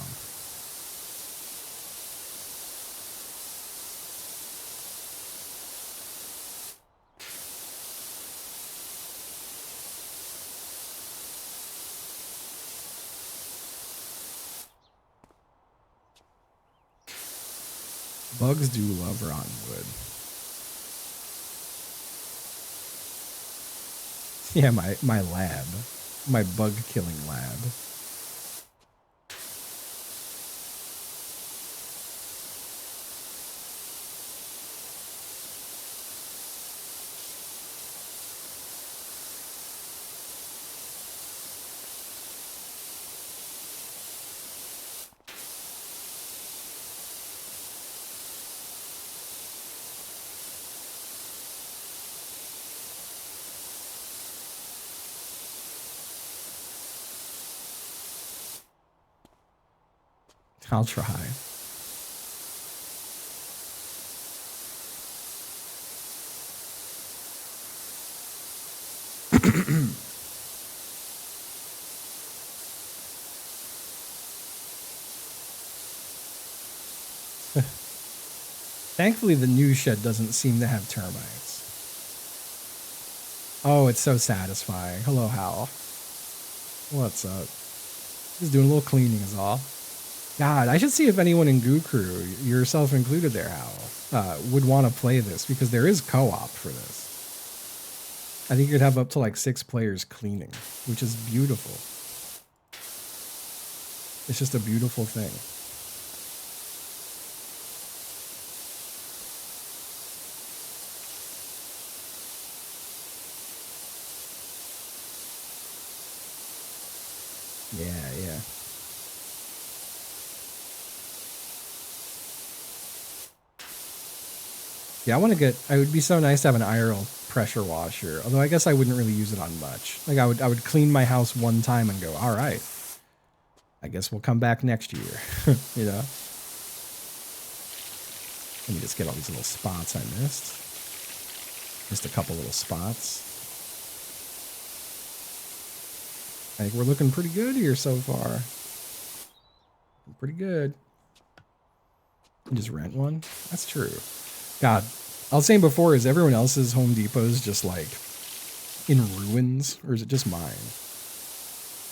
Bugs do love rotten wood. Yeah, my lab. My bug killing lab. I'll try. Thankfully, the new shed doesn't seem to have termites. Oh, it's so satisfying. Hello, Hal. What's up? Just doing a little cleaning is all. God, I should see if anyone in Goo Crew, yourself included there, Hal, would want to play this, because there is co-op for this. I think you'd have up to like 6 players cleaning, which is beautiful. It's just a beautiful thing. Yeah, yeah. Yeah, I want to get, it would be so nice to have an IRL pressure washer, although I guess I wouldn't really use it on much. Like I would clean my house one time and go, all right, I guess we'll come back next year, you know? Let me just get all these little spots I missed. Just a couple little spots. I think we're looking pretty good here so far. Pretty good. You just rent one? That's true. God, I was saying before, is everyone else's Home Depots just like in ruins, or is it just mine?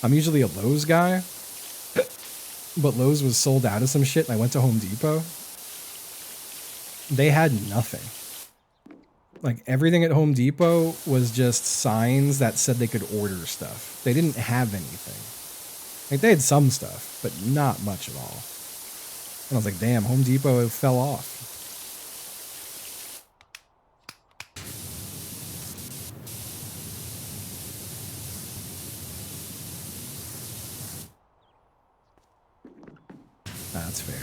I'm usually a Lowe's guy, but Lowe's was sold out of some shit and I went to Home Depot. They had nothing. Like everything at Home Depot was just signs that said they could order stuff. They didn't have anything. Like they had some stuff, but not much at all. And I was like, damn, Home Depot fell off. That's fair.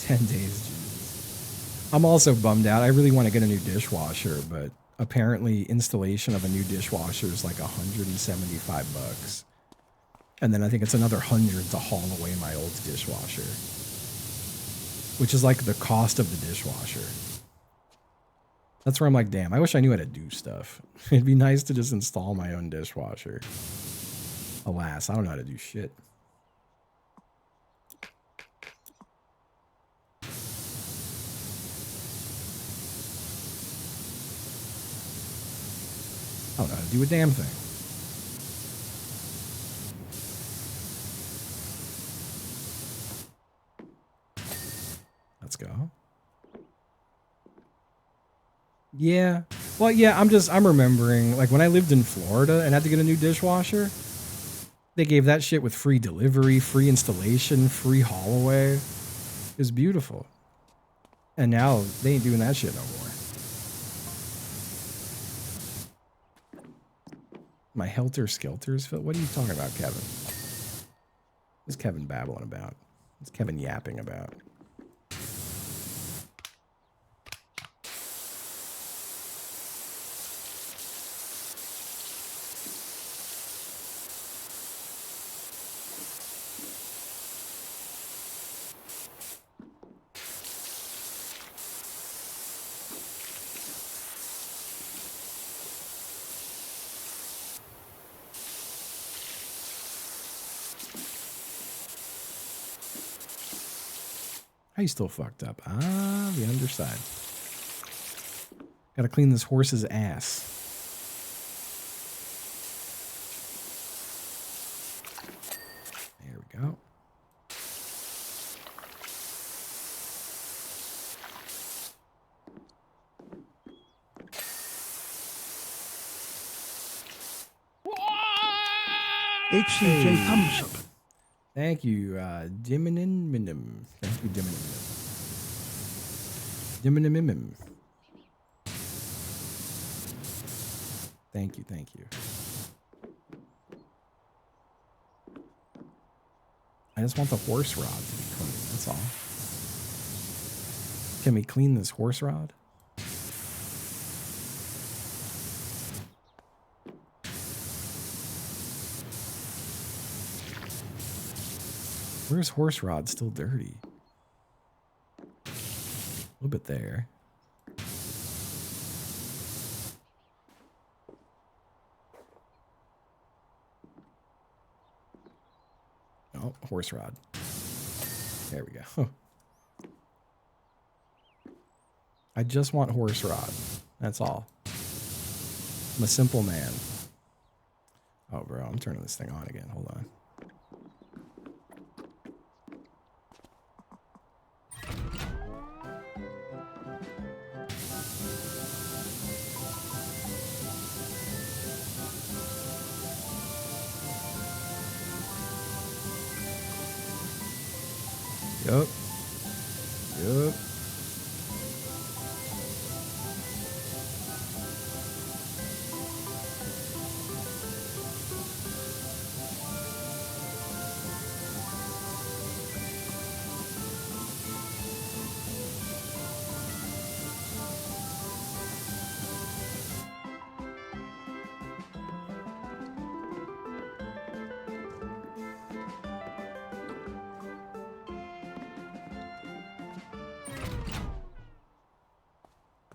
$10. I'm also bummed out. I really want to get a new dishwasher, but apparently installation of a new dishwasher is like $175. And then I think it's another $100 to haul away my old dishwasher, which is like the cost of the dishwasher. That's where I'm like, damn, I wish I knew how to do stuff. It'd be nice to just install my own dishwasher. Alas, I don't know how to do shit. I don't know how to do a damn thing. Let's go. Yeah. Well, yeah, I'm remembering, like, when I lived in Florida and had to get a new dishwasher, they gave that shit with free delivery, free installation, free haul away. It was beautiful. And now they ain't doing that shit no more. My Helter Skelter's filled? What are you talking about, Kevin? What's Kevin babbling about? What's Kevin yapping about? How you still fucked up? Ah, the underside. Gotta clean this horse's ass. There we go. HCJ thumbs up. Thank you, Diminin Minim. Thank you, Diminin Minim. Diminin Minim. Thank you, thank you. I just want the horse rod to be clean, that's all. Can we clean this horse rod? Where's horse rod? Still dirty. A little bit there. Oh, horse rod. There we go. I just want horse rod. That's all. I'm a simple man. Oh, bro, I'm turning this thing on again. Hold on. Yup. Yup.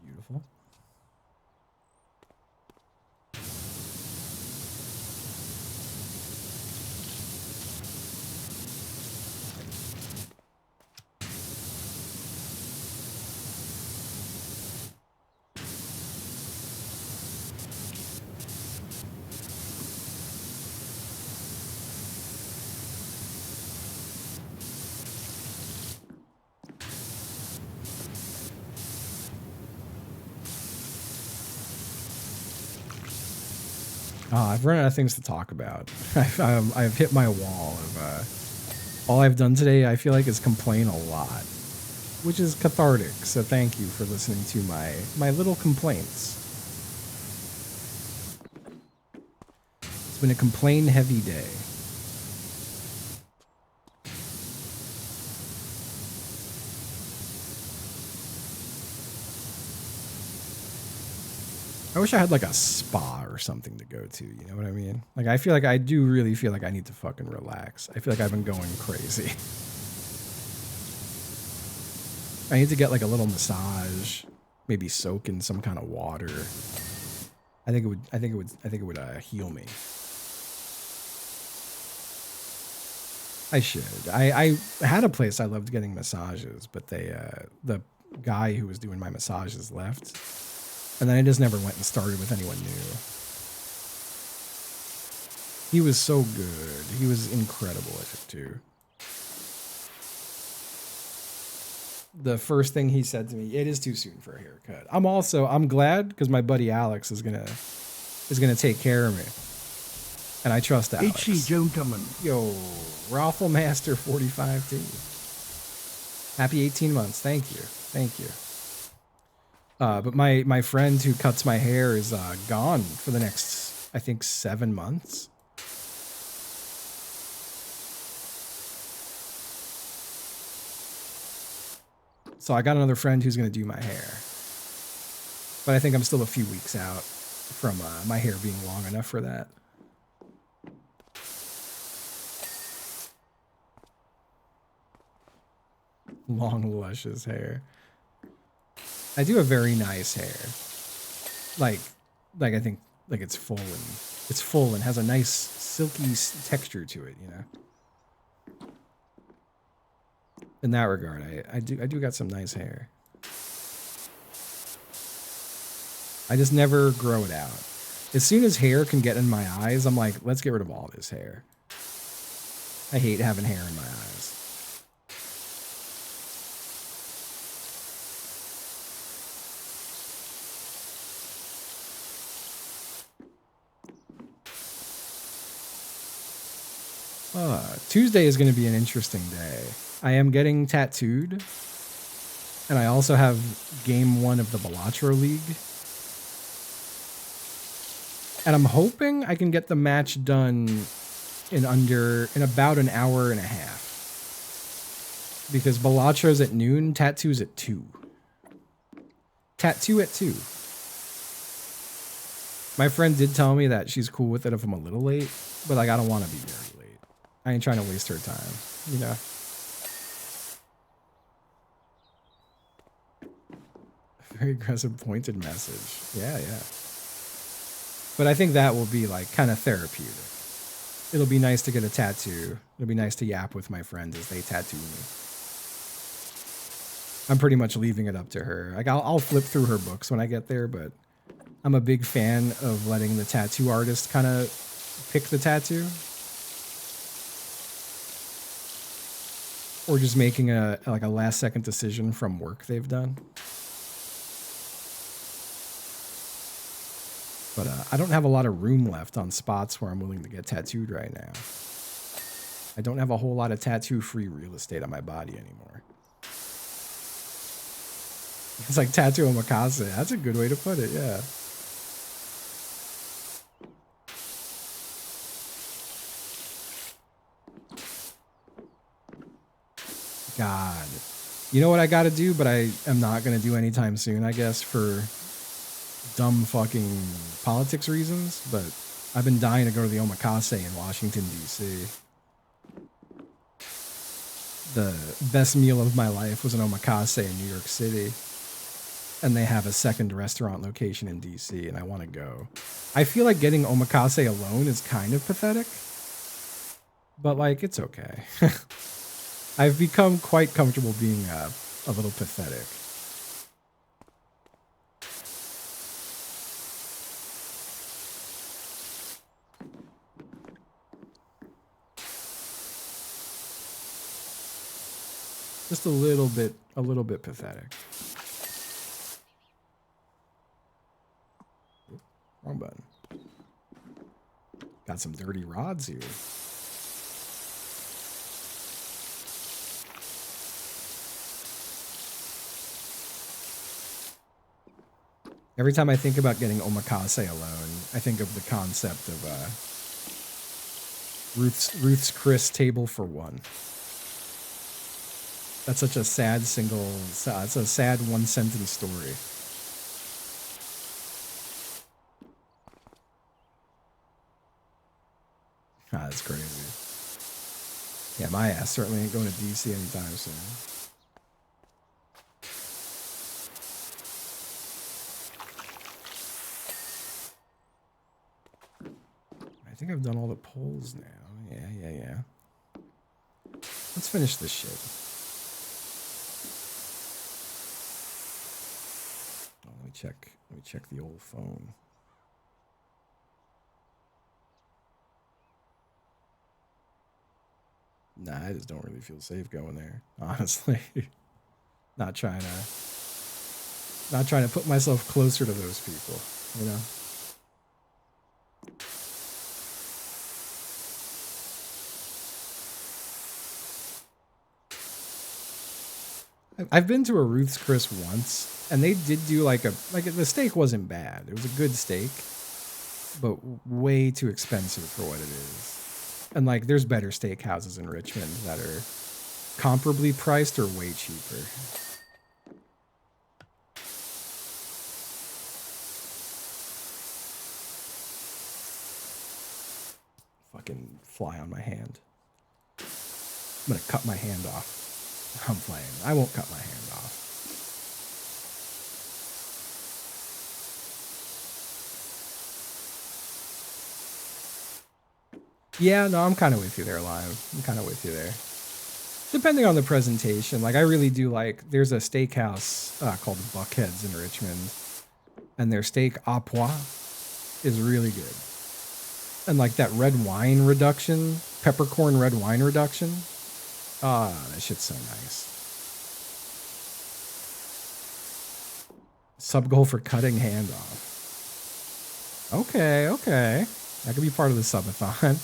Beautiful. I've run out of things to talk about. I've hit my wall of all I've done today. I feel like is complain a lot, which is cathartic. So thank you for listening to my little complaints. It's been a complain heavy day. I wish I had like a spa or something to go to, you know what I mean? Like I feel like I do really feel like I need to fucking relax. I feel like I've been going crazy. I need to get like a little massage, maybe soak in some kind of water. I think it would heal me. I should. I had a place I loved getting massages, but the guy who was doing my massages left. And then I just never went and started with anyone new. He was so good. He was incredible at it too. The first thing he said to me, it is too soon for a haircut. I'm glad because my buddy Alex is gonna take care of me. And I trust Alex. HC gentlemen. Yo, Raffle Master 45T. Happy 18 months. Thank you. Thank you. But my friend who cuts my hair is gone for the next, I think, 7 months. So I got another friend who's going to do my hair. But I think I'm still a few weeks out from my hair being long enough for that. Long, luscious hair. I do have very nice hair. Like I think like it's full and has a nice silky texture to it, you know. In that regard, I do got some nice hair. I just never grow it out. As soon as hair can get in my eyes, I'm like, let's get rid of all this hair. I hate having hair in my eyes. Tuesday is going to be an interesting day. I am getting tattooed. And I also have game 1 of the Balatro League. And I'm hoping I can get the match done in about an hour and a half. Because Balatro's at noon, Tattoo's at 2. Tattoo at 2. My friend did tell me that she's cool with it if I'm a little late, but like I don't want to be very late. I ain't trying to waste her time, you know. Very aggressive pointed message. Yeah, yeah. But I think that will be like kind of therapeutic. It'll be nice to get a tattoo. It'll be nice to yap with my friends as they tattoo me. I'm pretty much leaving it up to her. Like I'll flip through her books when I get there, but I'm a big fan of letting the tattoo artist kind of pick the tattoo. Or just making a last second decision from work they've done. But I don't have a lot of room left on spots where I'm willing to get tattooed right now. I don't have a whole lot of tattoo-free real estate on my body anymore. It's like tattoo omakase. That's a good way to put it, yeah. God. You know what I gotta do, but I am not gonna do anytime soon, I guess, for dumb fucking politics reasons, but I've been dying to go to the omakase in Washington, D.C. The best meal of my life was an omakase in New York City, and they have a second restaurant location in D.C., and I want to go. I feel like getting omakase alone is kind of pathetic, but, like, it's okay. I've become quite comfortable being a little pathetic. Just a little bit pathetic. Wrong button. Got some dirty rods here. Every time I think about getting omakase alone, I think of the concept of Ruth's Chris table for one. That's such a sad it's a sad one sentence story. Ah, that's crazy. Yeah, my ass certainly ain't going to DC anytime soon. I think I've done all the polls now. Yeah. Let's finish this shit. Let me check the old phone. Nah, I just don't really feel safe going there, honestly. Not trying to put myself closer to those people, you know? I've been to a Ruth's Chris once, and they did do the steak wasn't bad. It was a good steak, but way too expensive for what it is. And like, there's better steakhouses in Richmond that are comparably priced or way cheaper. Fucking fly on my hand. I'm gonna cut my hand off. I'm playing. I won't cut my hand off. Yeah, no, I'm kind of with you there, Live. I'm kind of with you there. Depending on the presentation. Like, I really do like, there's a steakhouse called Buckhead's in Richmond, and their steak au pois is really good. And like that red wine reduction, peppercorn red wine reduction. Ah, that shit's so nice. Sub goal for cutting handoff. Okay, okay. That could be part of the subathon.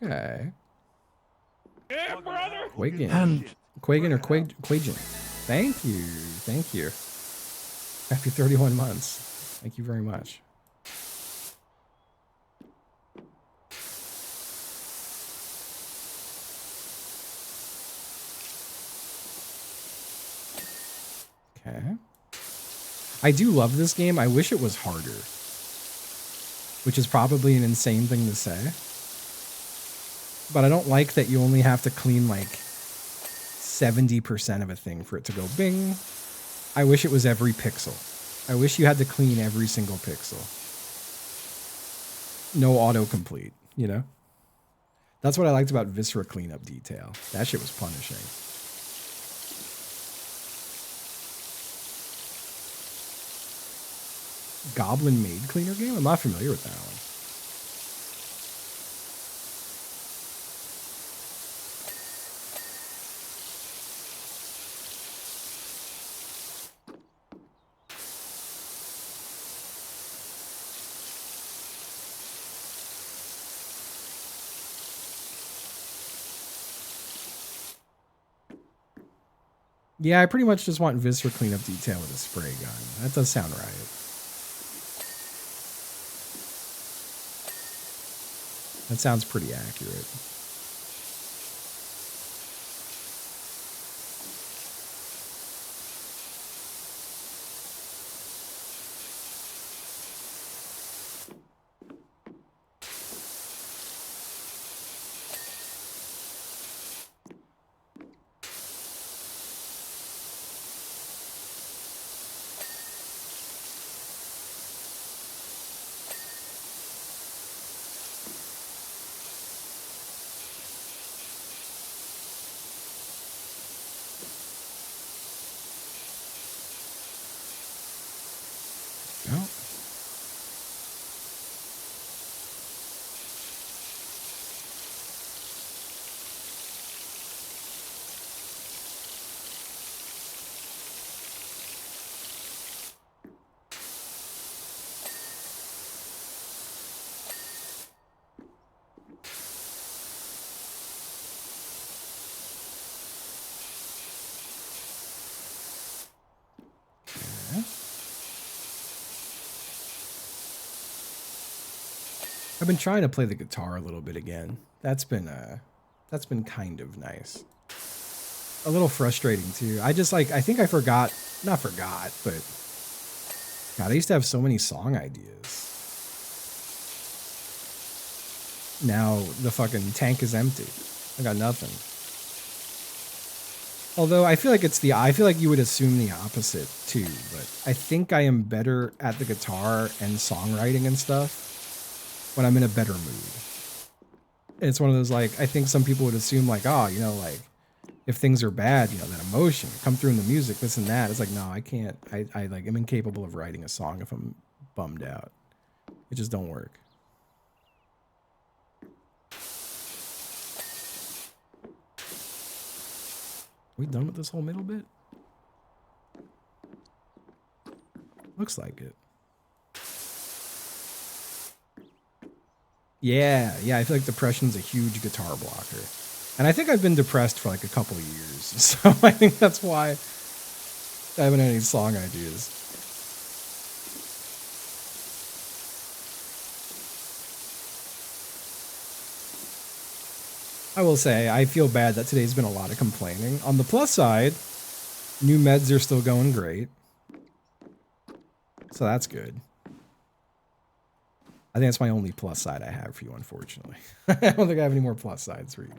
Okay. Yeah, brother. Quagan. And Quagan or Quajan. Thank you. Thank you. Happy 31 months. Thank you very much. Okay. I do love this game. I wish it was harder. Which is probably an insane thing to say. But I don't like that you only have to clean like 70% of a thing for it to go bing. I wish it was every pixel. I wish you had to clean every single pixel. No autocomplete, you know? That's what I liked about Viscera cleanup detail. That shit was punishing. Goblin Maid Cleaner game? I'm not familiar with that one. Yeah, I pretty much just want Viscera cleanup detail with a spray gun. That does sound right. That sounds pretty accurate. Oh. I've been trying to play the guitar a little bit again. That's been kind of nice. A little frustrating too. I think I forgot, not forgot, but God, I used to have so many song ideas. Now the fucking tank is empty. I got nothing. Although I feel like you would assume the opposite too, but I think I am better at the guitar and songwriting and stuff when I'm in a better mood. It's one of those, like, I think some people would assume like, oh, you know, like if things are bad, you know, that emotion come through in the music, this and that. It's like, no, I can't. I like, I'm incapable of writing a song if I'm bummed out. It just don't work. We done with this whole middle bit? Looks like it. Yeah, I feel like depression's a huge guitar blocker. And I think I've been depressed for like a couple of years. So I think that's why I haven't had any song ideas. I will say, I feel bad that today's been a lot of complaining. On the plus side, new meds are still going great. So that's good. I think that's my only plus side I have for you, unfortunately. I don't think I have any more plus sides for you.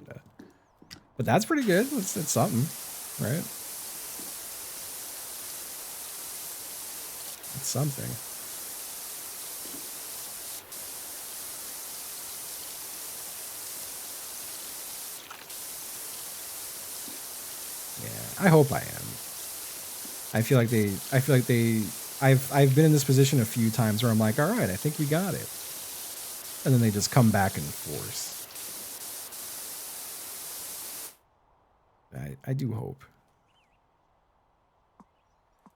But that's pretty good. It's something, right? It's something. Yeah, I hope I am. I've been in this position a few times where I'm like, all right, I think we got it. And then they just come back in force. I do hope.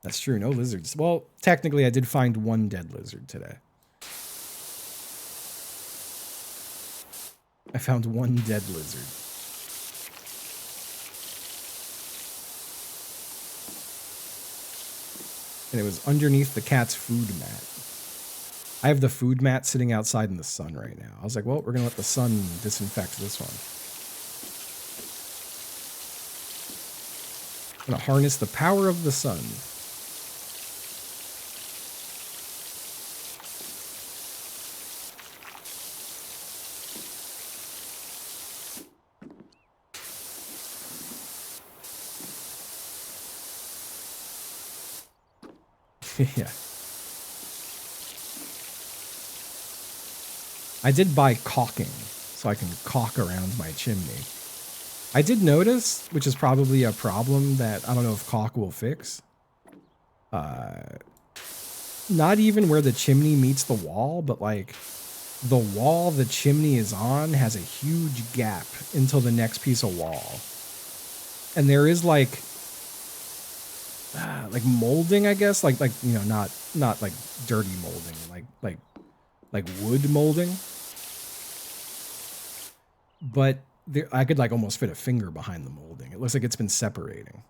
That's true, no lizards. Well, technically I did find one dead lizard today. I found one dead lizard. And it was underneath the cat's food mat. I have the food mat sitting outside in the sun right now. I was like, well, we're going to let the sun disinfect this one. I'm going to harness the power of the sun. Yeah. I did buy caulking, so I can caulk around my chimney. I did notice, which is probably a problem that I don't know if caulk will fix. Not even where the chimney meets the wall, but like the wall the chimney is on has a huge gap until the next piece of wall. And there is like molding, I guess, like you know, not like dirty molding, like wood molding. But there, I could like almost fit a finger behind the molding. It looks like it's been separating.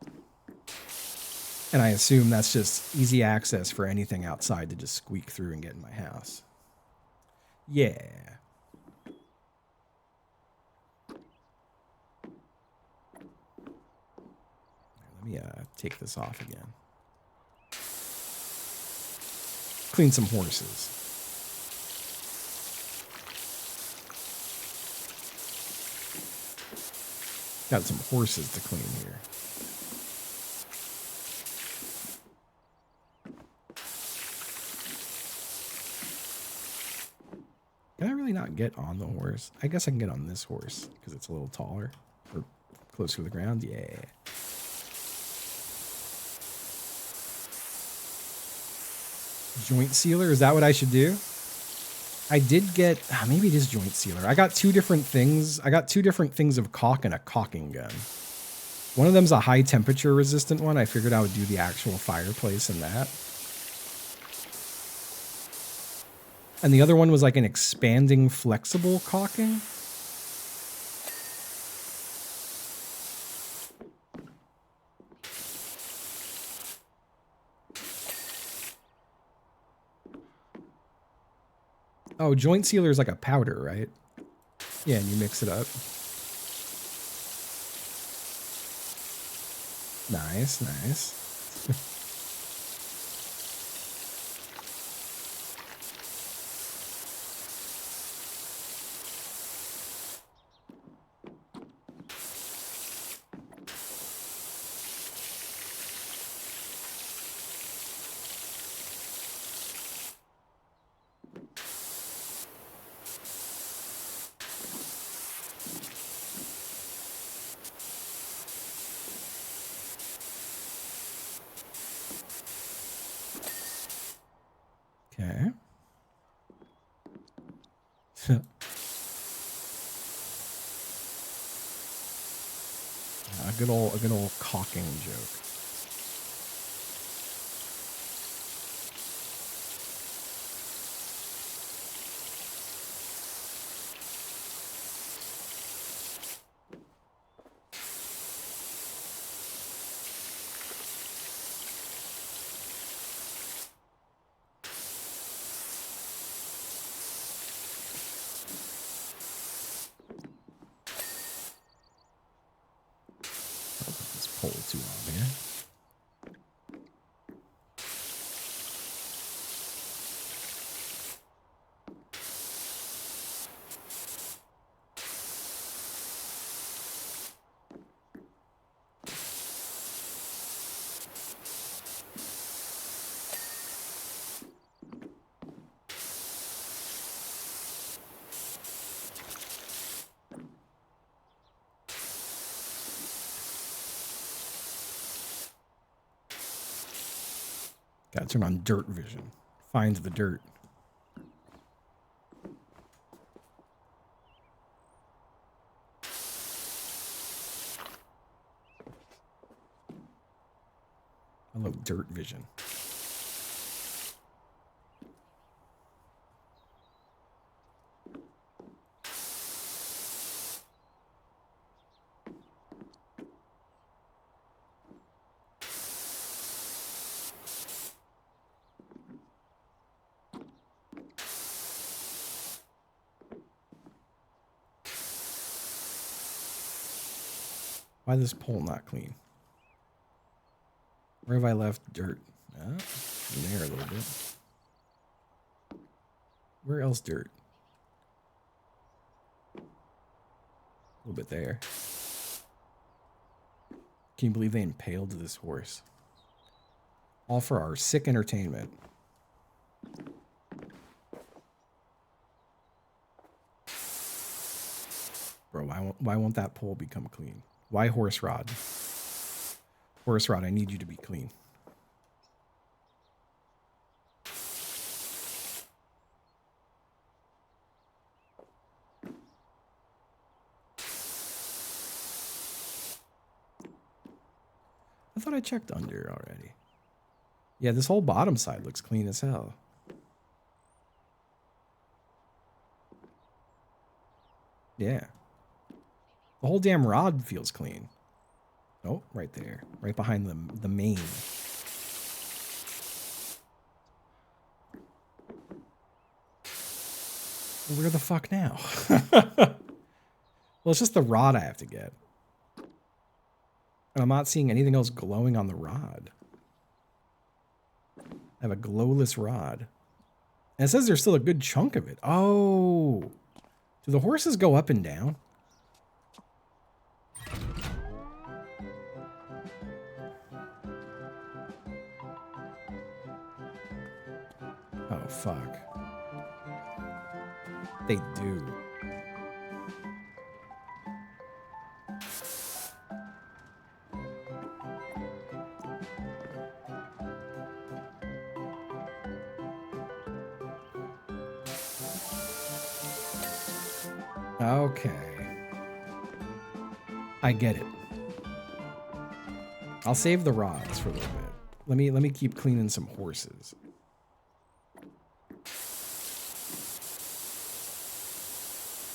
And I assume that's just easy access for anything outside to just squeak through and get in my house. Yeah. Let me take this off again. Clean some horses. Got some horses to clean here. Can I really not get on the horse? I guess I can get on this horse because it's a little taller or closer to the ground. Yeah. Joint sealer, is that what I should do? I did get, maybe it is joint sealer. I got two different things. I got two different things of caulk and a caulking gun. One of them's a high temperature resistant one. I figured I would do the actual fireplace in that. And the other one was like an expanding flexible caulking. Oh, joint sealer is like a powder, right? Yeah, and you mix it up. Nice, nice. Okay. A good old caulking joke. Pole too long here. Gotta turn on dirt vision. Find the dirt. I love dirt vision. Why is this pole not clean? Where have I left dirt? In there a little bit. Where else dirt? A little bit there. Can you believe they impaled this horse? All for our sick entertainment. Bro, why won't that pole become clean? Why horse rod? Horse rod, I need you to be clean. I thought I checked under already. Yeah, this whole bottom side looks clean as hell. Yeah. The whole damn rod feels clean. Oh, right there. Right behind the main. Where the fuck now? Well, it's just the rod I have to get. And I'm not seeing anything else glowing on the rod. I have a glowless rod. And it says there's still a good chunk of it. Oh. Do the horses go up and down? Oh, fuck. They do. Okay. I get it. I'll save the rods for a little bit. Let me keep cleaning some horses.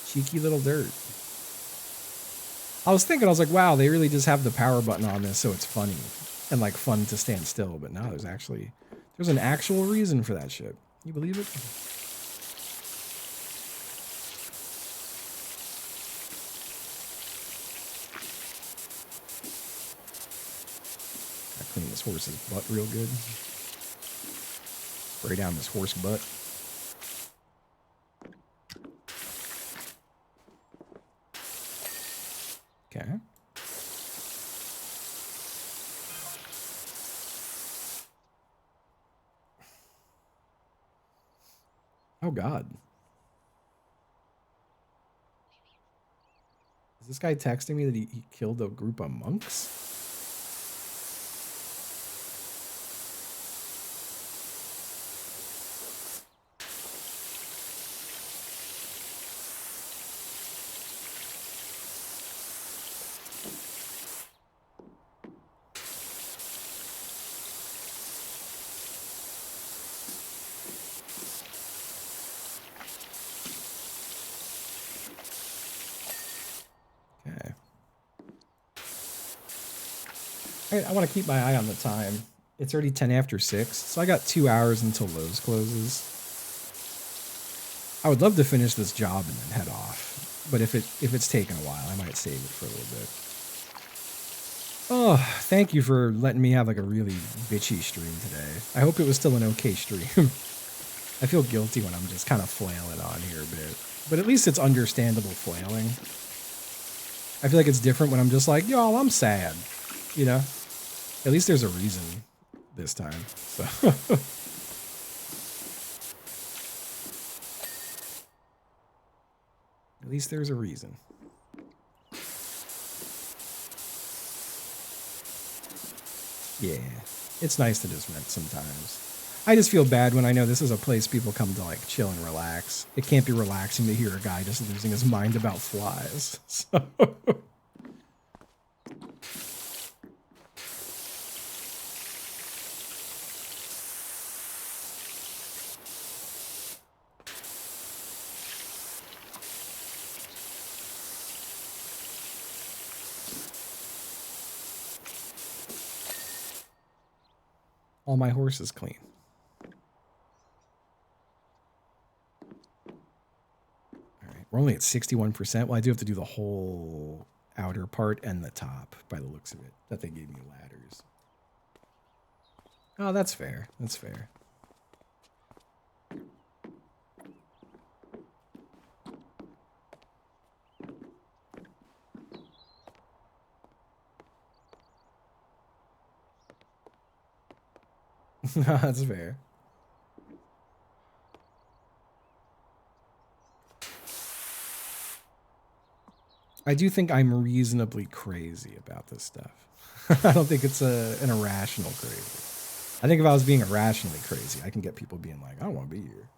Cheeky little dirt. I was thinking, I was like, wow, they really just have the power button on this so it's funny and like fun to stand still. But no, there's an actual reason for that shit. You believe it? I clean this horse's butt real good. Spray down this horse butt. Okay. Oh, God. Is this guy texting me that he killed a group of monks? I want to keep my eye on the time. It's already 10 after 6, so I got 2 hours until Lowe's closes. I would love to finish this job and then head off, but if it's taken a while, I might save it for a little bit. Oh, thank you for letting me have like a really bitchy stream today. I hope it was still an okay stream. I feel guilty when I'm just kind of flailing on here a bit, but at least it's understandable flailing. I feel like it's different when I'm just like, y'all, I'm sad, you know? At least there's a reason this time. So. At least there's a reason. Yeah. It's nice to just vent sometimes. I just feel bad when I know this is a place people come to like chill and relax. It can't be relaxing to hear a guy just losing his mind about flies. So all my horses clean. All right, we're only at 61%. Well, I do have to do the whole outer part and the top by the looks of it. That they gave me ladders. Oh, that's fair. That's fair. That's fair. I do think I'm reasonably crazy about this stuff. I don't think it's an irrational crazy. I think if I was being irrationally crazy, I can get people being like, I don't want to be here.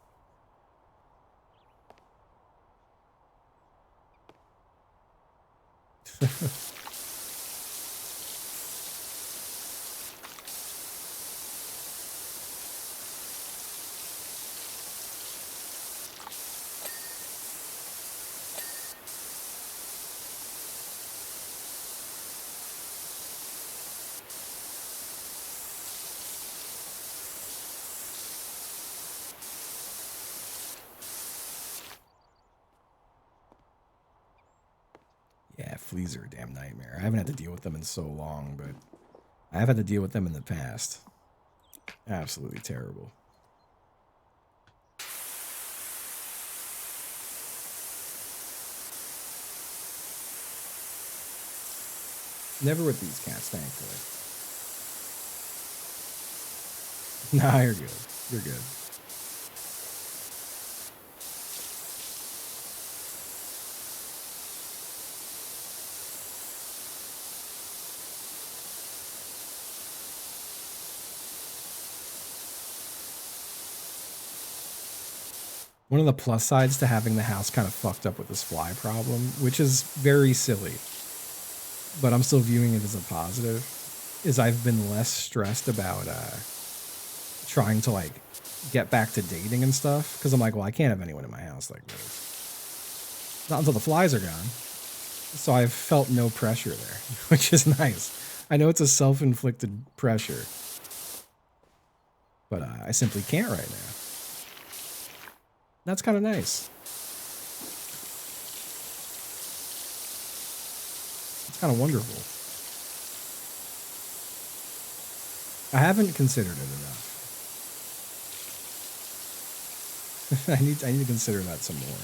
Yeah, fleas are a damn nightmare. I haven't had to deal with them in so long, but I have had to deal with them in the past. Absolutely terrible. Never with these cats, thankfully. Nah, you're good. You're good. One of the plus sides to having the house kind of fucked up with this fly problem, which is very silly, but I'm still viewing it as a positive, is I've been less stressed about trying to like get back to dating and stuff, because I'm like, well, I can't have anyone in my house like this. Not until the flies are gone. So I've felt no pressure there, which is nice. I know it's a self-inflicted pressure, but I simply can't right now. That's kind of nice. It's kind of wonderful. I haven't considered it enough. I need to consider that some more.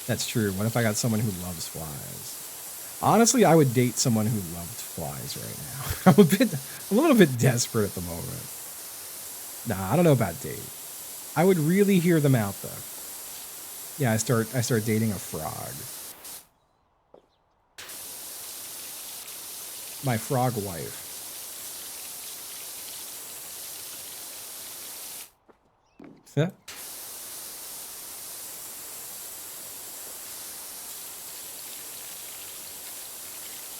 That's true. What if I got someone who loves flies? Honestly, I would date someone who loved flies right now. I'm a little bit desperate at the moment. Nah, I don't know about date. I would really hear them out though. Yeah, I start dating a frog. My frog wife. Yeah.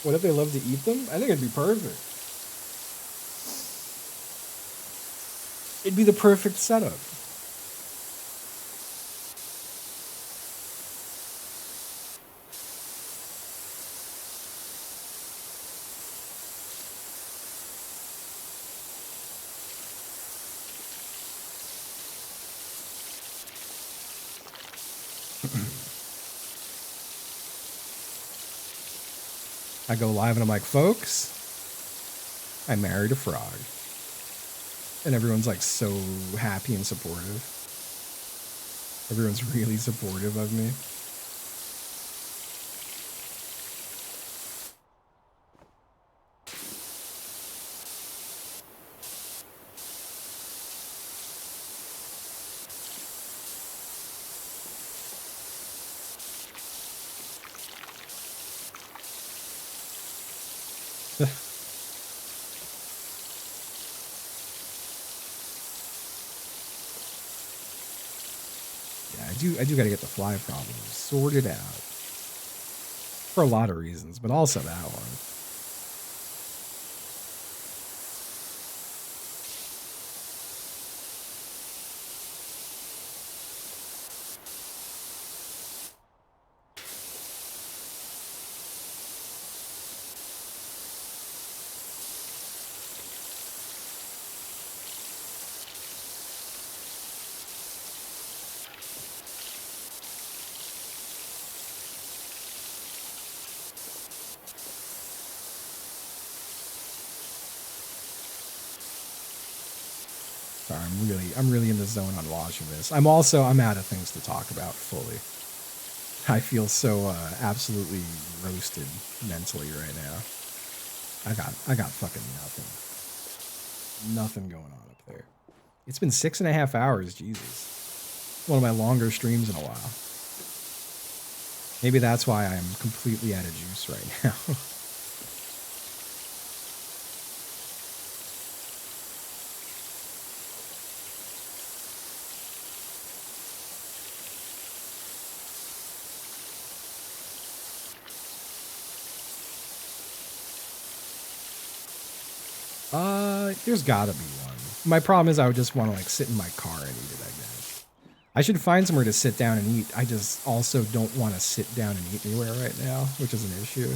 What if they love to eat them? I think it'd be perfect. It'd be the perfect setup. I go live and I'm like, folks, I married a frog. And everyone's like so happy and supportive. Everyone's really supportive of me. Yeah, I do gotta get the fly problem sorted out. For a lot of reasons, but also that one. Sorry, I'm really in the zone on watching this. I'm out of things to talk about fully. I feel so absolutely roasted mentally right now. I got fucking nothing. Nothing going on up there. It's been 6.5 hours, Jesus. One of my longer streams in a while. Maybe that's why I'm completely out of juice right now. There's gotta be one. My problem is I would just want to like sit in my car and eat it, I guess. I should find somewhere to sit down and eat. I just also don't want to sit down and eat anywhere right now, which is an issue.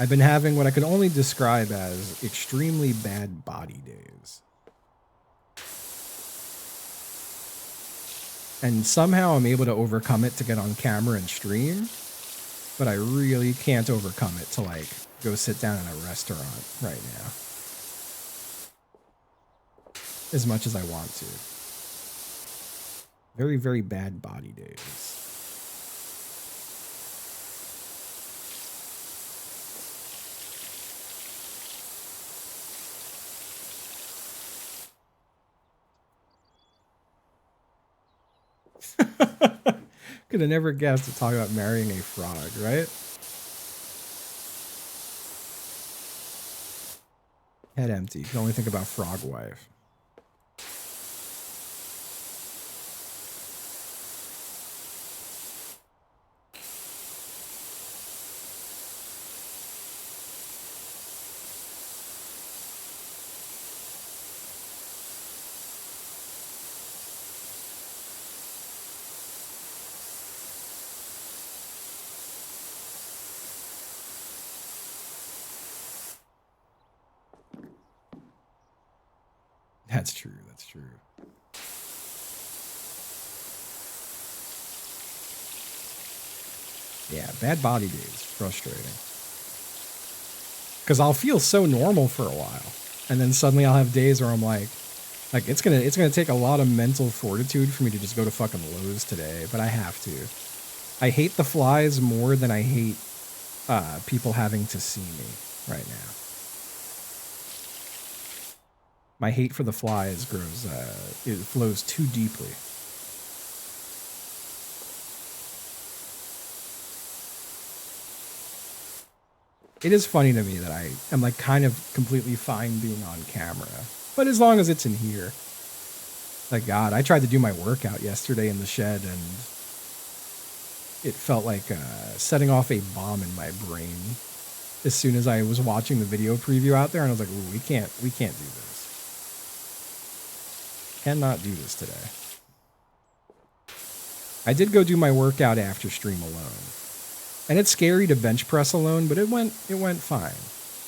I've been having what I could only describe as extremely bad body days. And somehow I'm able to overcome it to get on camera and stream, but I really can't overcome it to like go sit down in a restaurant right now. As much as I want to. Very, very bad body days. Could have never guessed to talk about marrying a frog, right? Head empty. Can only think about frog wife. That's true. That's true. Yeah, bad body days. Frustrating. Because I'll feel so normal for a while. And then suddenly I'll have days where I'm like it's gonna take a lot of mental fortitude for me to just go to fucking Lowe's today, but I have to. I hate the flies more than I hate people having to see me right now. My hate for the flies it flows too deeply. It is funny to me that I am like kind of completely fine being on camera, but as long as it's in here. Like God, I tried to do my workout yesterday in the shed and it felt like setting off a bomb in my brain as soon as I was watching the video preview out there, and I was like, ooh, we can't do this. Cannot do this today. I did go do my workout after stream alone. And it's scary to bench press alone, but it went fine.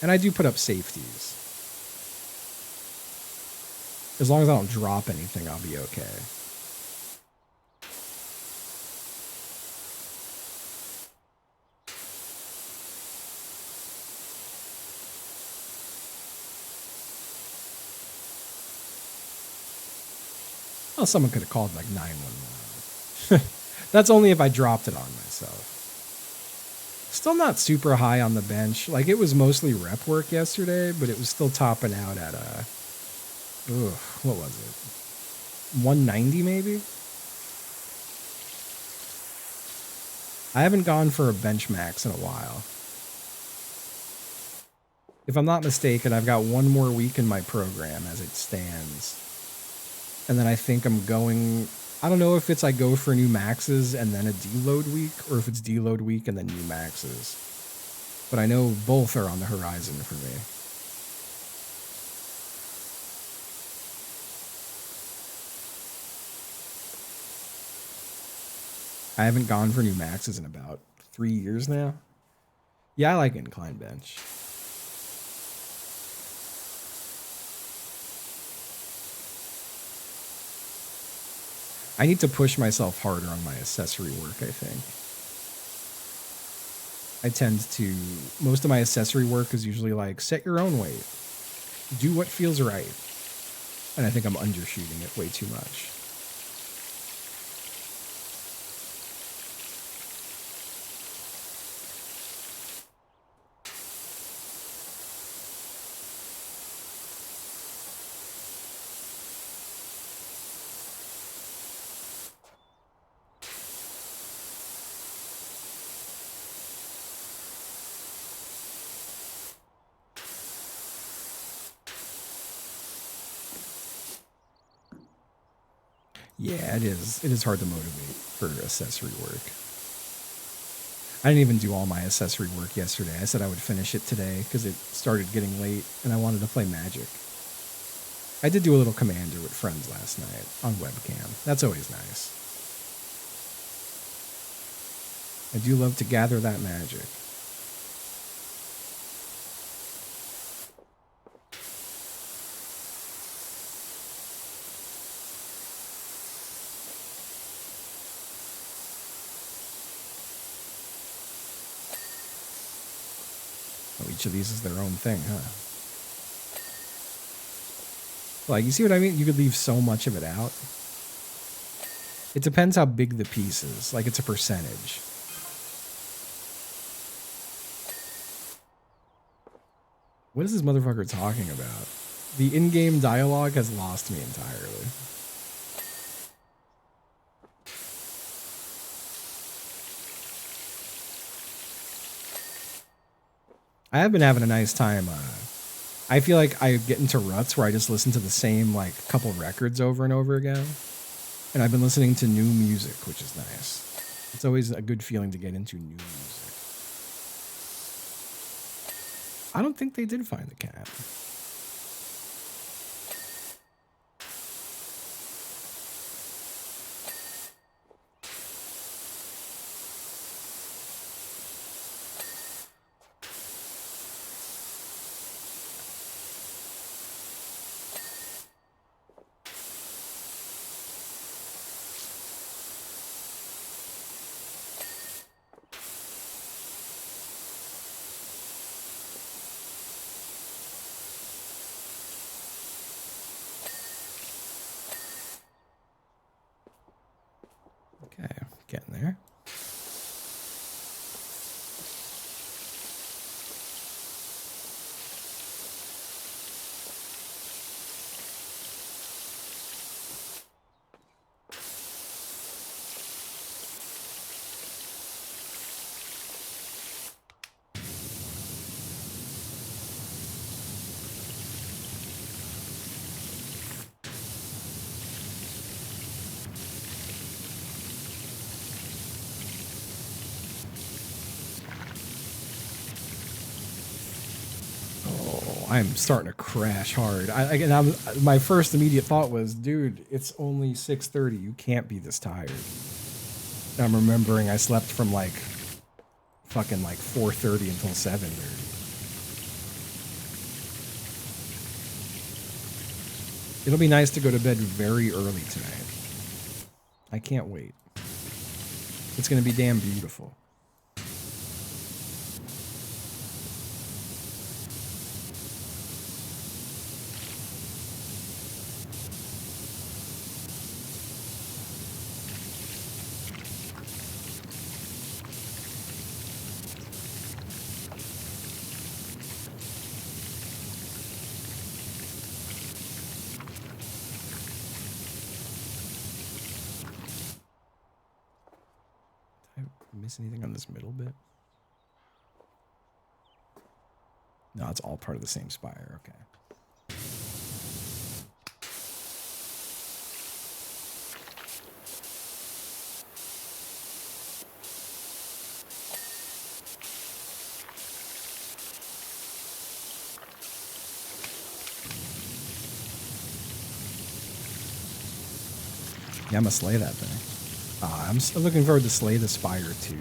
And I do put up safeties. As long as I don't drop anything, I'll be okay. Well, someone could have called like 911. That's only if I dropped it on myself. Still not super high on the bench. Like, it was mostly rep work yesterday, but it was still topping out at what was it? 190 maybe? I haven't gone for a bench max in a while. If I'm not mistaken, I've got one more week in my program as it stands. And then I think I'm going, I don't know if it's I go for new maxes and then a deload week, or if it's deload week and then new maxes. But I know both are on the horizon for me. I haven't gone for new maxes in about 3 years now. Yeah, I like incline bench. I need to push myself harder on my accessory work, I think. I tend to, most of my accessory work is usually like, set your own weight. Do what feels right. And I think I'm undershooting it way too much. Yeah, it is. It is hard to motivate for accessory work. I didn't even do all my accessory work yesterday. I said I would finish it today because it started getting late and I wanted to play Magic. I did do a little Commander with friends last night on webcam. That's always nice. I do love to gather that magic. Oh, each of these is their own thing, huh? Like, you see what I mean? You could leave so much of it out. It depends how big the piece is. Like, it's a percentage. What is this motherfucker talking about? The in-game dialogue has lost me entirely. I have been having a nice time. I feel like I get into ruts where I just listen to the same, like, couple records over and over again. And I've been listening to new music, which is nice. It's always a good feeling to get into new music. I don't think they did find the cat. Okay, getting there. I'm starting to crash hard. My first immediate thought was, dude, it's only 6:30. You can't be this tired. And I'm remembering I slept from like fucking like 4:30 until 7:30. It'll be nice to go to bed very early tonight. I can't wait. It's gonna be damn beautiful. Miss anything on this middle bit? No, it's all part of the same spire. Okay. Yeah, I'm gonna slay that thing. I'm still looking forward to Slay the Spire too.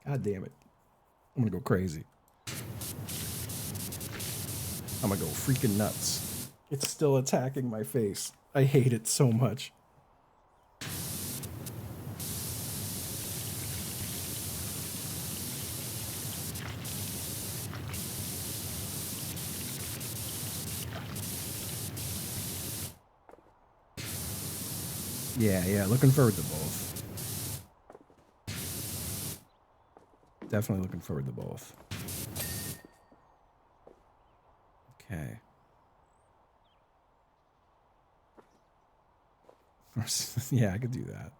God damn it. I'm gonna go crazy. I'm gonna go freaking nuts. It's still attacking my face. I hate it so much. Yeah, looking forward to both. Definitely looking forward to both. Okay. Yeah, I could do that.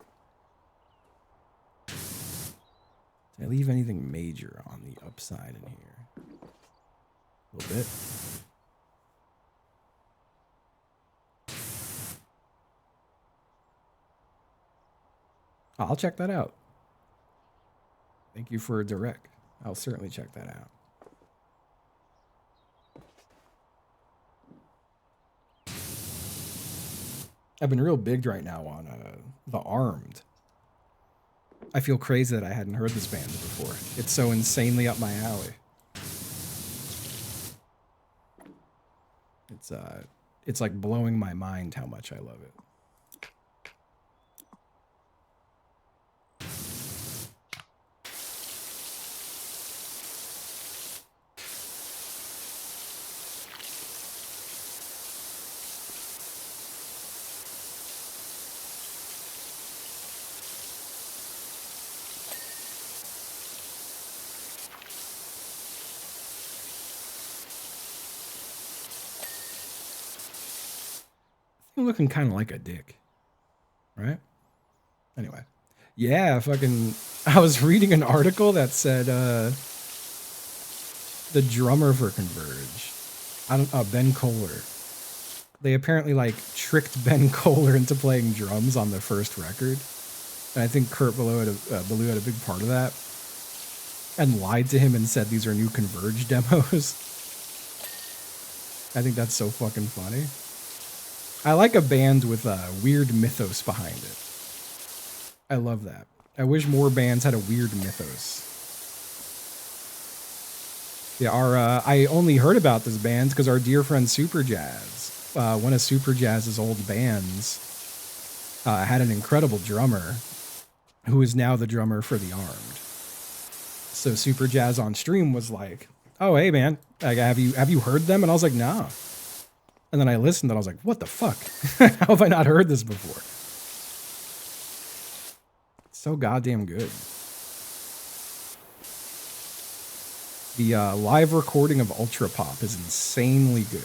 Did I leave anything major on the upside in here? A little bit. Oh, I'll check that out. Thank you for a direct. I'll certainly check that out. I've been real big right now on The Armed. I feel crazy that I hadn't heard this band before. It's so insanely up my alley. It's like blowing my mind how much I love it. You're looking kind of like a dick, right? Anyway, yeah, I was reading an article that said the drummer for Converge, Ben Kohler. They apparently like tricked Ben Kohler into playing drums on the first record, and I think Kurt Ballou had a big part of that, and lied to him and said these are new Converge demos. I think that's so fucking funny. I like a band with a weird mythos behind it. I love that. I wish more bands had a weird mythos. Yeah, I only heard about this band because our dear friend Super Jazz, one of Super Jazz's old bands, had an incredible drummer who is now the drummer for The Armed. So Super Jazz on stream was like, "Oh, hey man, like, have you heard them?" And I was like, "No." And then I listened and I was like, "What the fuck? How have I not heard this before?" It's so goddamn good. The live recording of Ultra Pop is insanely good.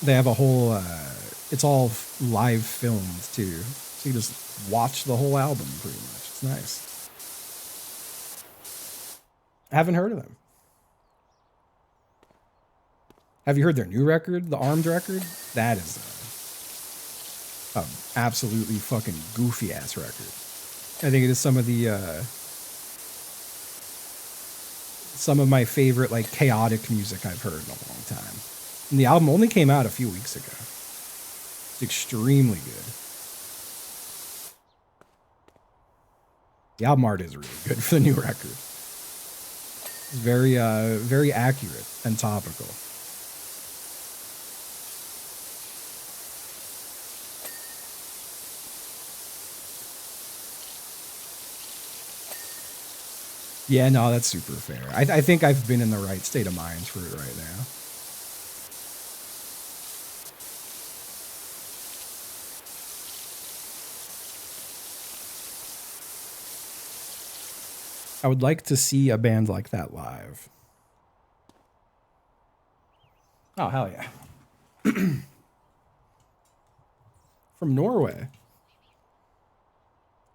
They have a whole, it's all live filmed too. So you just watch the whole album pretty much. It's nice. I haven't heard of them. Have you heard their new record, the Armed record? That is a absolutely fucking goofy ass record. I think it is some of my favorite like chaotic music I've heard in a long time. And the album only came out a few weeks ago. It's extremely good. The album art is really good for the new record. It's very very accurate and topical. Yeah, no, that's super fair. I think I've been in the right state of mind for it right now. I would like to see a band like that live. Oh, hell yeah. From Norway.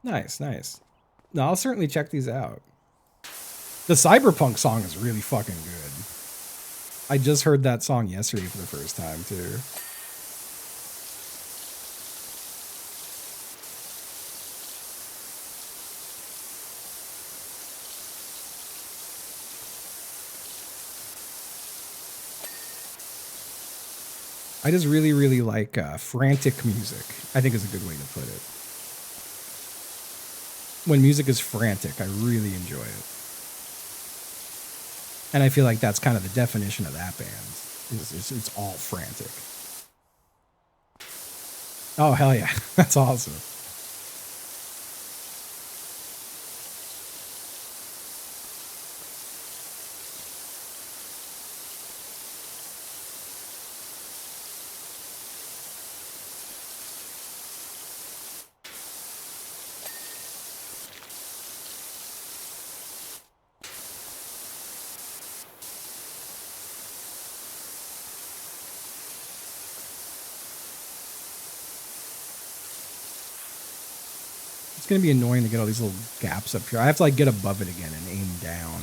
Nice, nice. No, I'll certainly check these out. The Cyberpunk song is really fucking good. I just heard that song yesterday for the first time, too. I just really, really like frantic music, I think is a good way to put it. When music is frantic, I really enjoy it. And I feel like that's kind of the definition of that band. It's all frantic. Oh, hell yeah. That's awesome. It's going to be annoying to get all these little gaps up here. I have to like get above it again and aim down.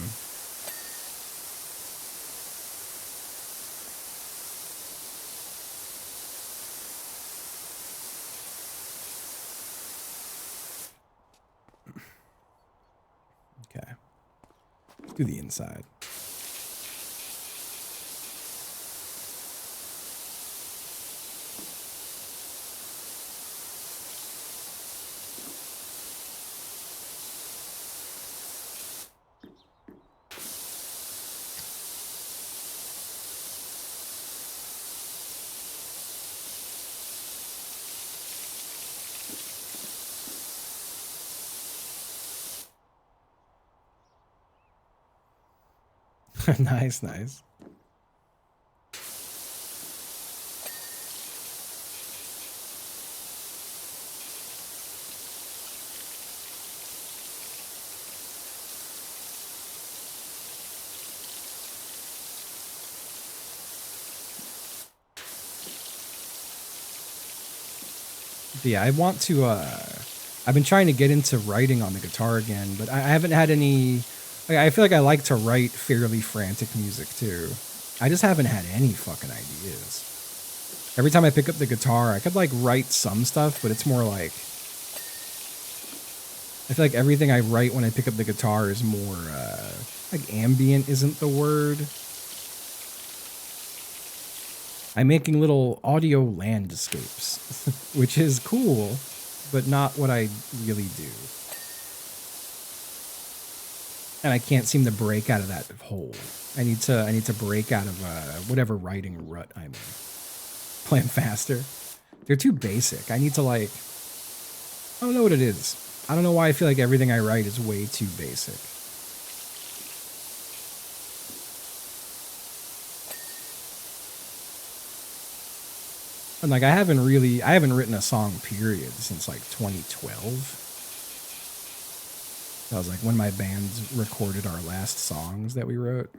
Okay. Let's do the inside. Nice, nice. But yeah, I want to, I've been trying to get into writing on the guitar again, but I haven't had any, like, I feel like I like to write fairly frantic music too. I just haven't had any fucking ideas. Every time I pick up the guitar, I could like write some stuff, but it's more like, I feel like everything I write when I pick up the guitar is more, like ambient isn't the word. I'm making little audio landscapes, which is cool, but not what I really do. And I can't seem to break out of that hole. I need to break out of whatever writing rut I'm in. Play them faster. They're too basic. I need to like, I don't know what it is. I don't know why I feel like everything I write is way too basic. And like I haven't written a song period since like 2012. That was like when my band recorded our last songs that we wrote.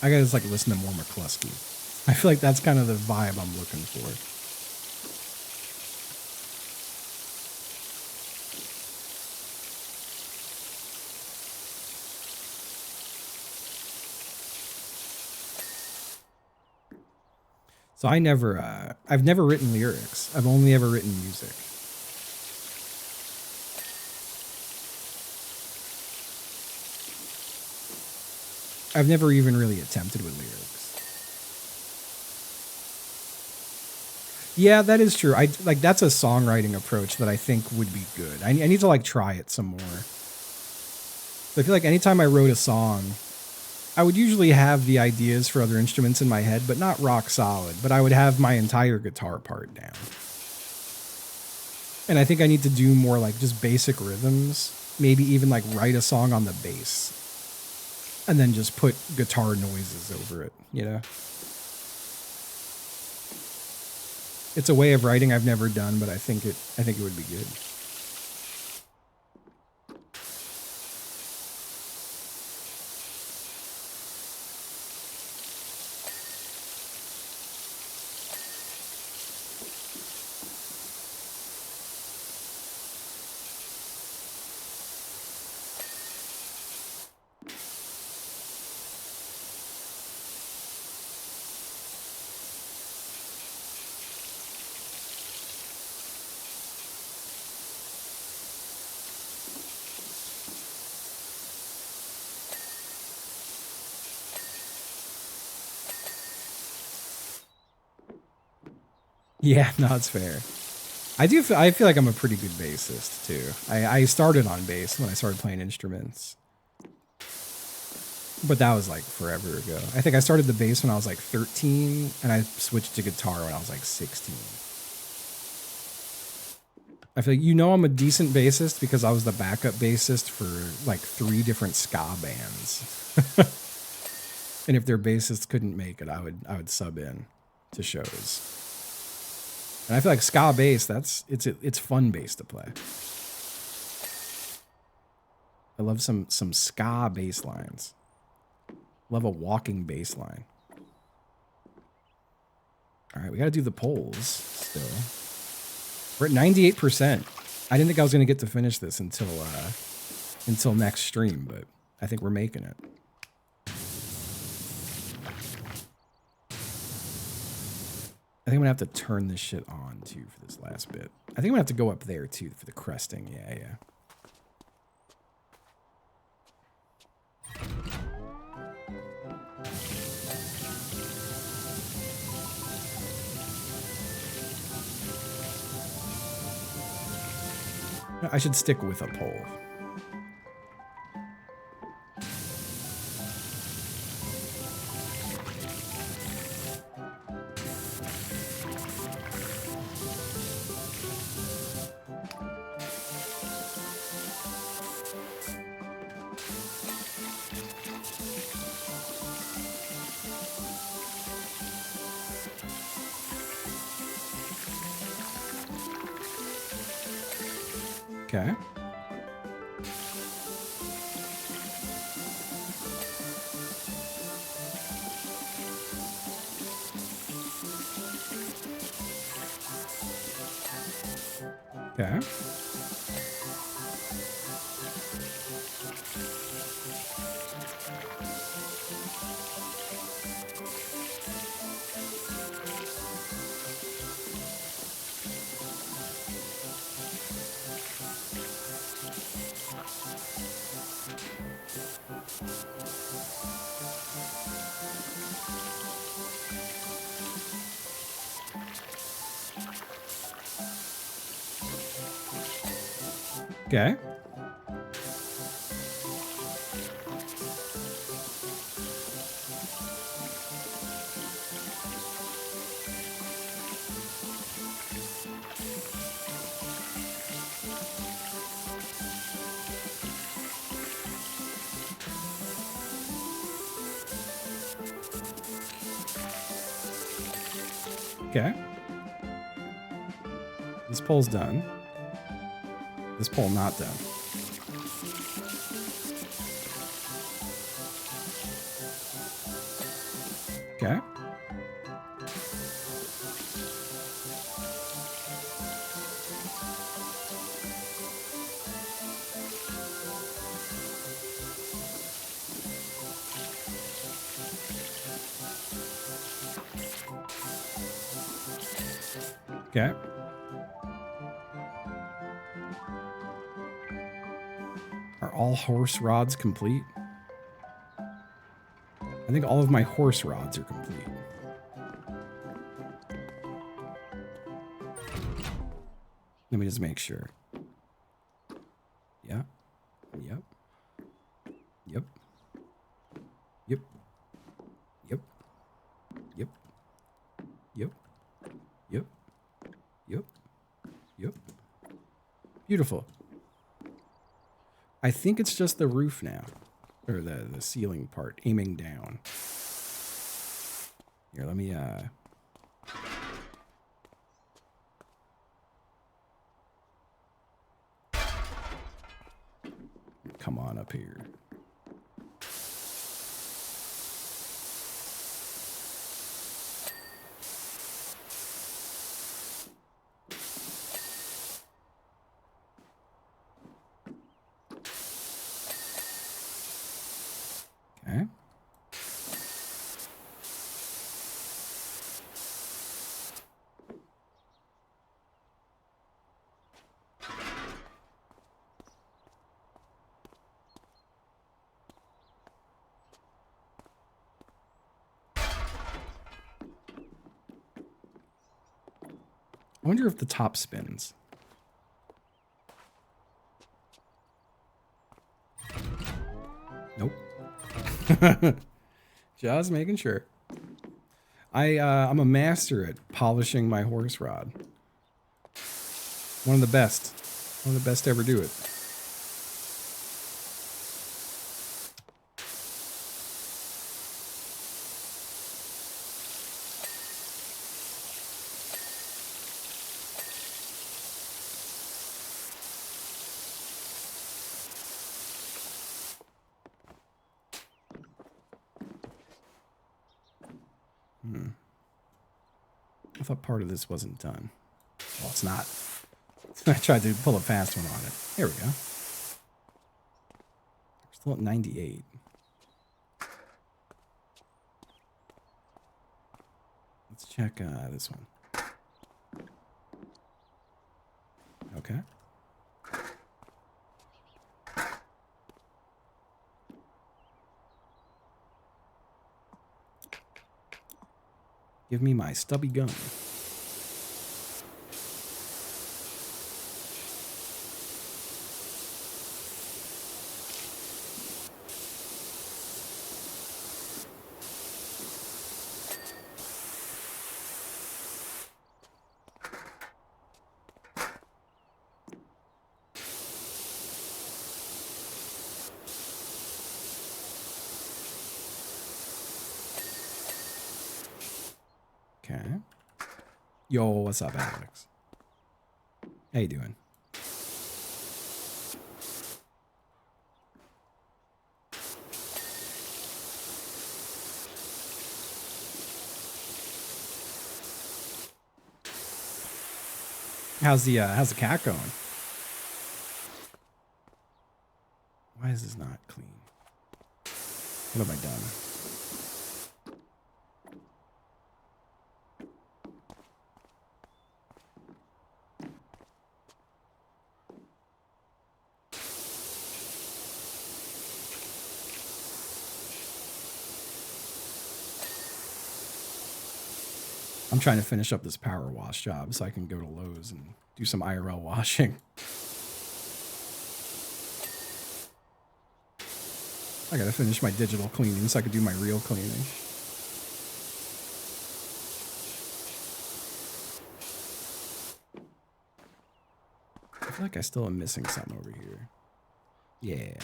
I gotta just like listen to more McCluskey. I feel like that's kind of the vibe I'm looking for. So I've never written lyrics. I've only ever written music. I've never even really attempted with lyrics. Yeah, that is true. That's a songwriting approach that I think would be good. I need to like try it some more. But I feel like anytime I wrote a song, I would usually have the ideas for other instruments in my head, but not rock solid. But I would have my entire guitar part down. And I think I need to do more like just basic rhythms. Maybe even like write a song on the bass. And then just put guitar noises over it, you know? It's a way of writing I've never done, but I think it would be good. Yeah, no, it's fair. I feel like I'm a pretty good bassist too. I started on bass when I started playing instruments. But that was like forever ago. I think I started the bass when I was like 13 and I switched to guitar when I was like 16. I feel like I'm a decent bassist because I was the backup bassist for like 3 different ska bands. And if their bassist couldn't make it, I would sub in to shows. And I feel like ska bass, it's fun bass to play. I love some ska bass lines. Love a walking bass line. All right, we got to do the polls still. We're at 98%. I didn't think I was going to get to finish this until next stream, but I think we're making it. I think I'm going to have to turn this shit on, too, for this last bit. I think I'm going to have to go up there, too, for the cresting. Yeah. I should stick with a poll. Okay. Okay. Okay. Okay. This poll's done. This poll not done. Okay. Okay. Are all horse rods complete? I think all of my horse rods are complete. Let me just make sure. Yeah. Yep. Yep. Yep. Yep. Yep. Yep. Yep. Yep. Yep. Beautiful. I think it's just the roof now. Or the ceiling part, aiming down. Here, let me come on up here. Okay. I wonder if the top spins. Nope. Just making sure. I'm a master at polishing my horse rod. One of the best. One of the best to ever do it. I thought part of this wasn't done. Well, it's not. I tried to pull a fast one on it. There we go. We're still at 98. Let's check this one. Okay. Give me my stubby gun. Okay. Yo, what's up, Alex? How you doing? How's the cat going? Why is this not clean? What have I done? I'm trying to finish up this power wash job so I can go to Lowe's and do some IRL washing. I gotta finish my digital cleaning so I can do my real cleaning. I feel like I still am missing something over here. Yeah.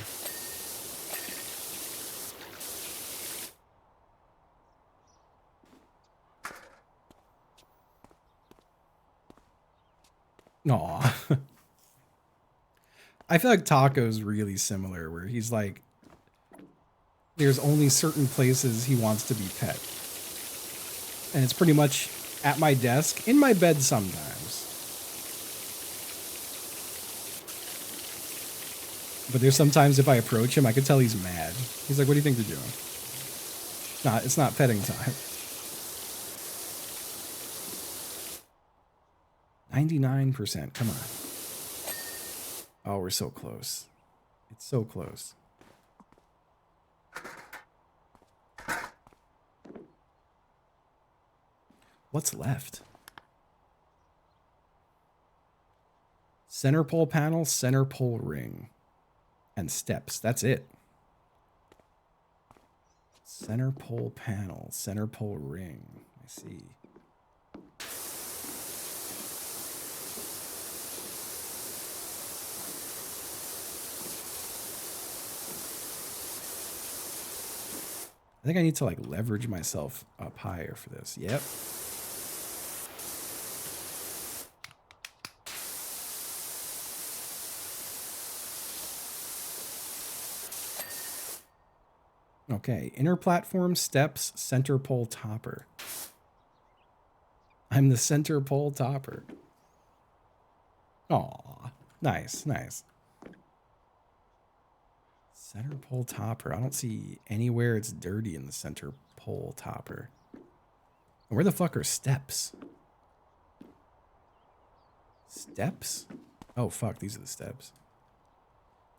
Aw. I feel like Taco's really similar, where he's like, there's only certain places he wants to be pet. And it's pretty much at my desk, in my bed sometimes. But there's sometimes if I approach him, I can tell he's mad. He's like, what do you think you're doing? It's not petting time. 99%, come on. Oh, we're so close. It's so close. What's left? Center pole panel, center pole ring, and steps. That's it. Center pole panel, center pole ring. I see. I think I need to like leverage myself up higher for this. Yep. Okay, inner platform, steps, center pole topper. I'm the center pole topper. Aw, nice, nice. Center pole topper. I don't see anywhere it's dirty in the center pole topper. Where the fuck are steps? Steps? Oh, fuck, these are the steps.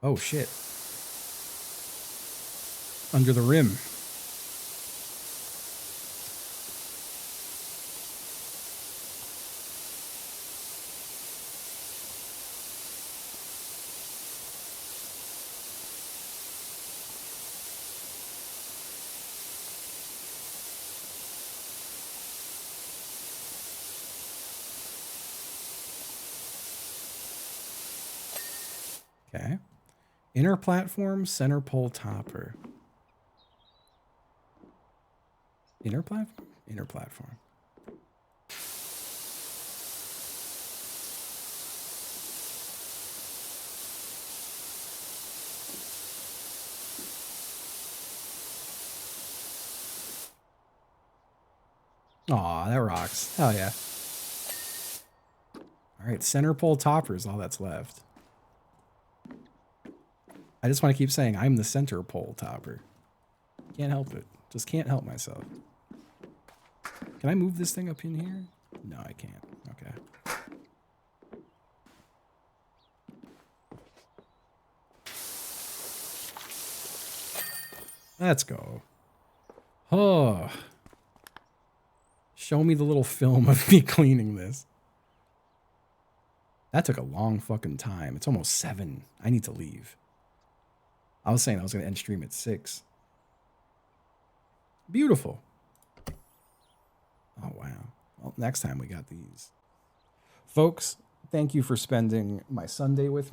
Oh, shit. Under the rim. Okay. Inner platform, center pole topper. Inner platform? Inner platform. Aw, that rocks. Hell yeah. All right, center pole topper is all that's left. I just want to keep saying I'm the center pole topper. Can't help it. Just can't help myself. Can I move this thing up in here? No, I can't. Okay. Let's go. Oh. Show me the little film of me cleaning this. That took a long fucking time. It's almost 7. I need to leave. I was saying I was going to end stream at 6. Beautiful. Oh, wow. Well, next time we got these. Folks, thank you for spending my Sunday with me.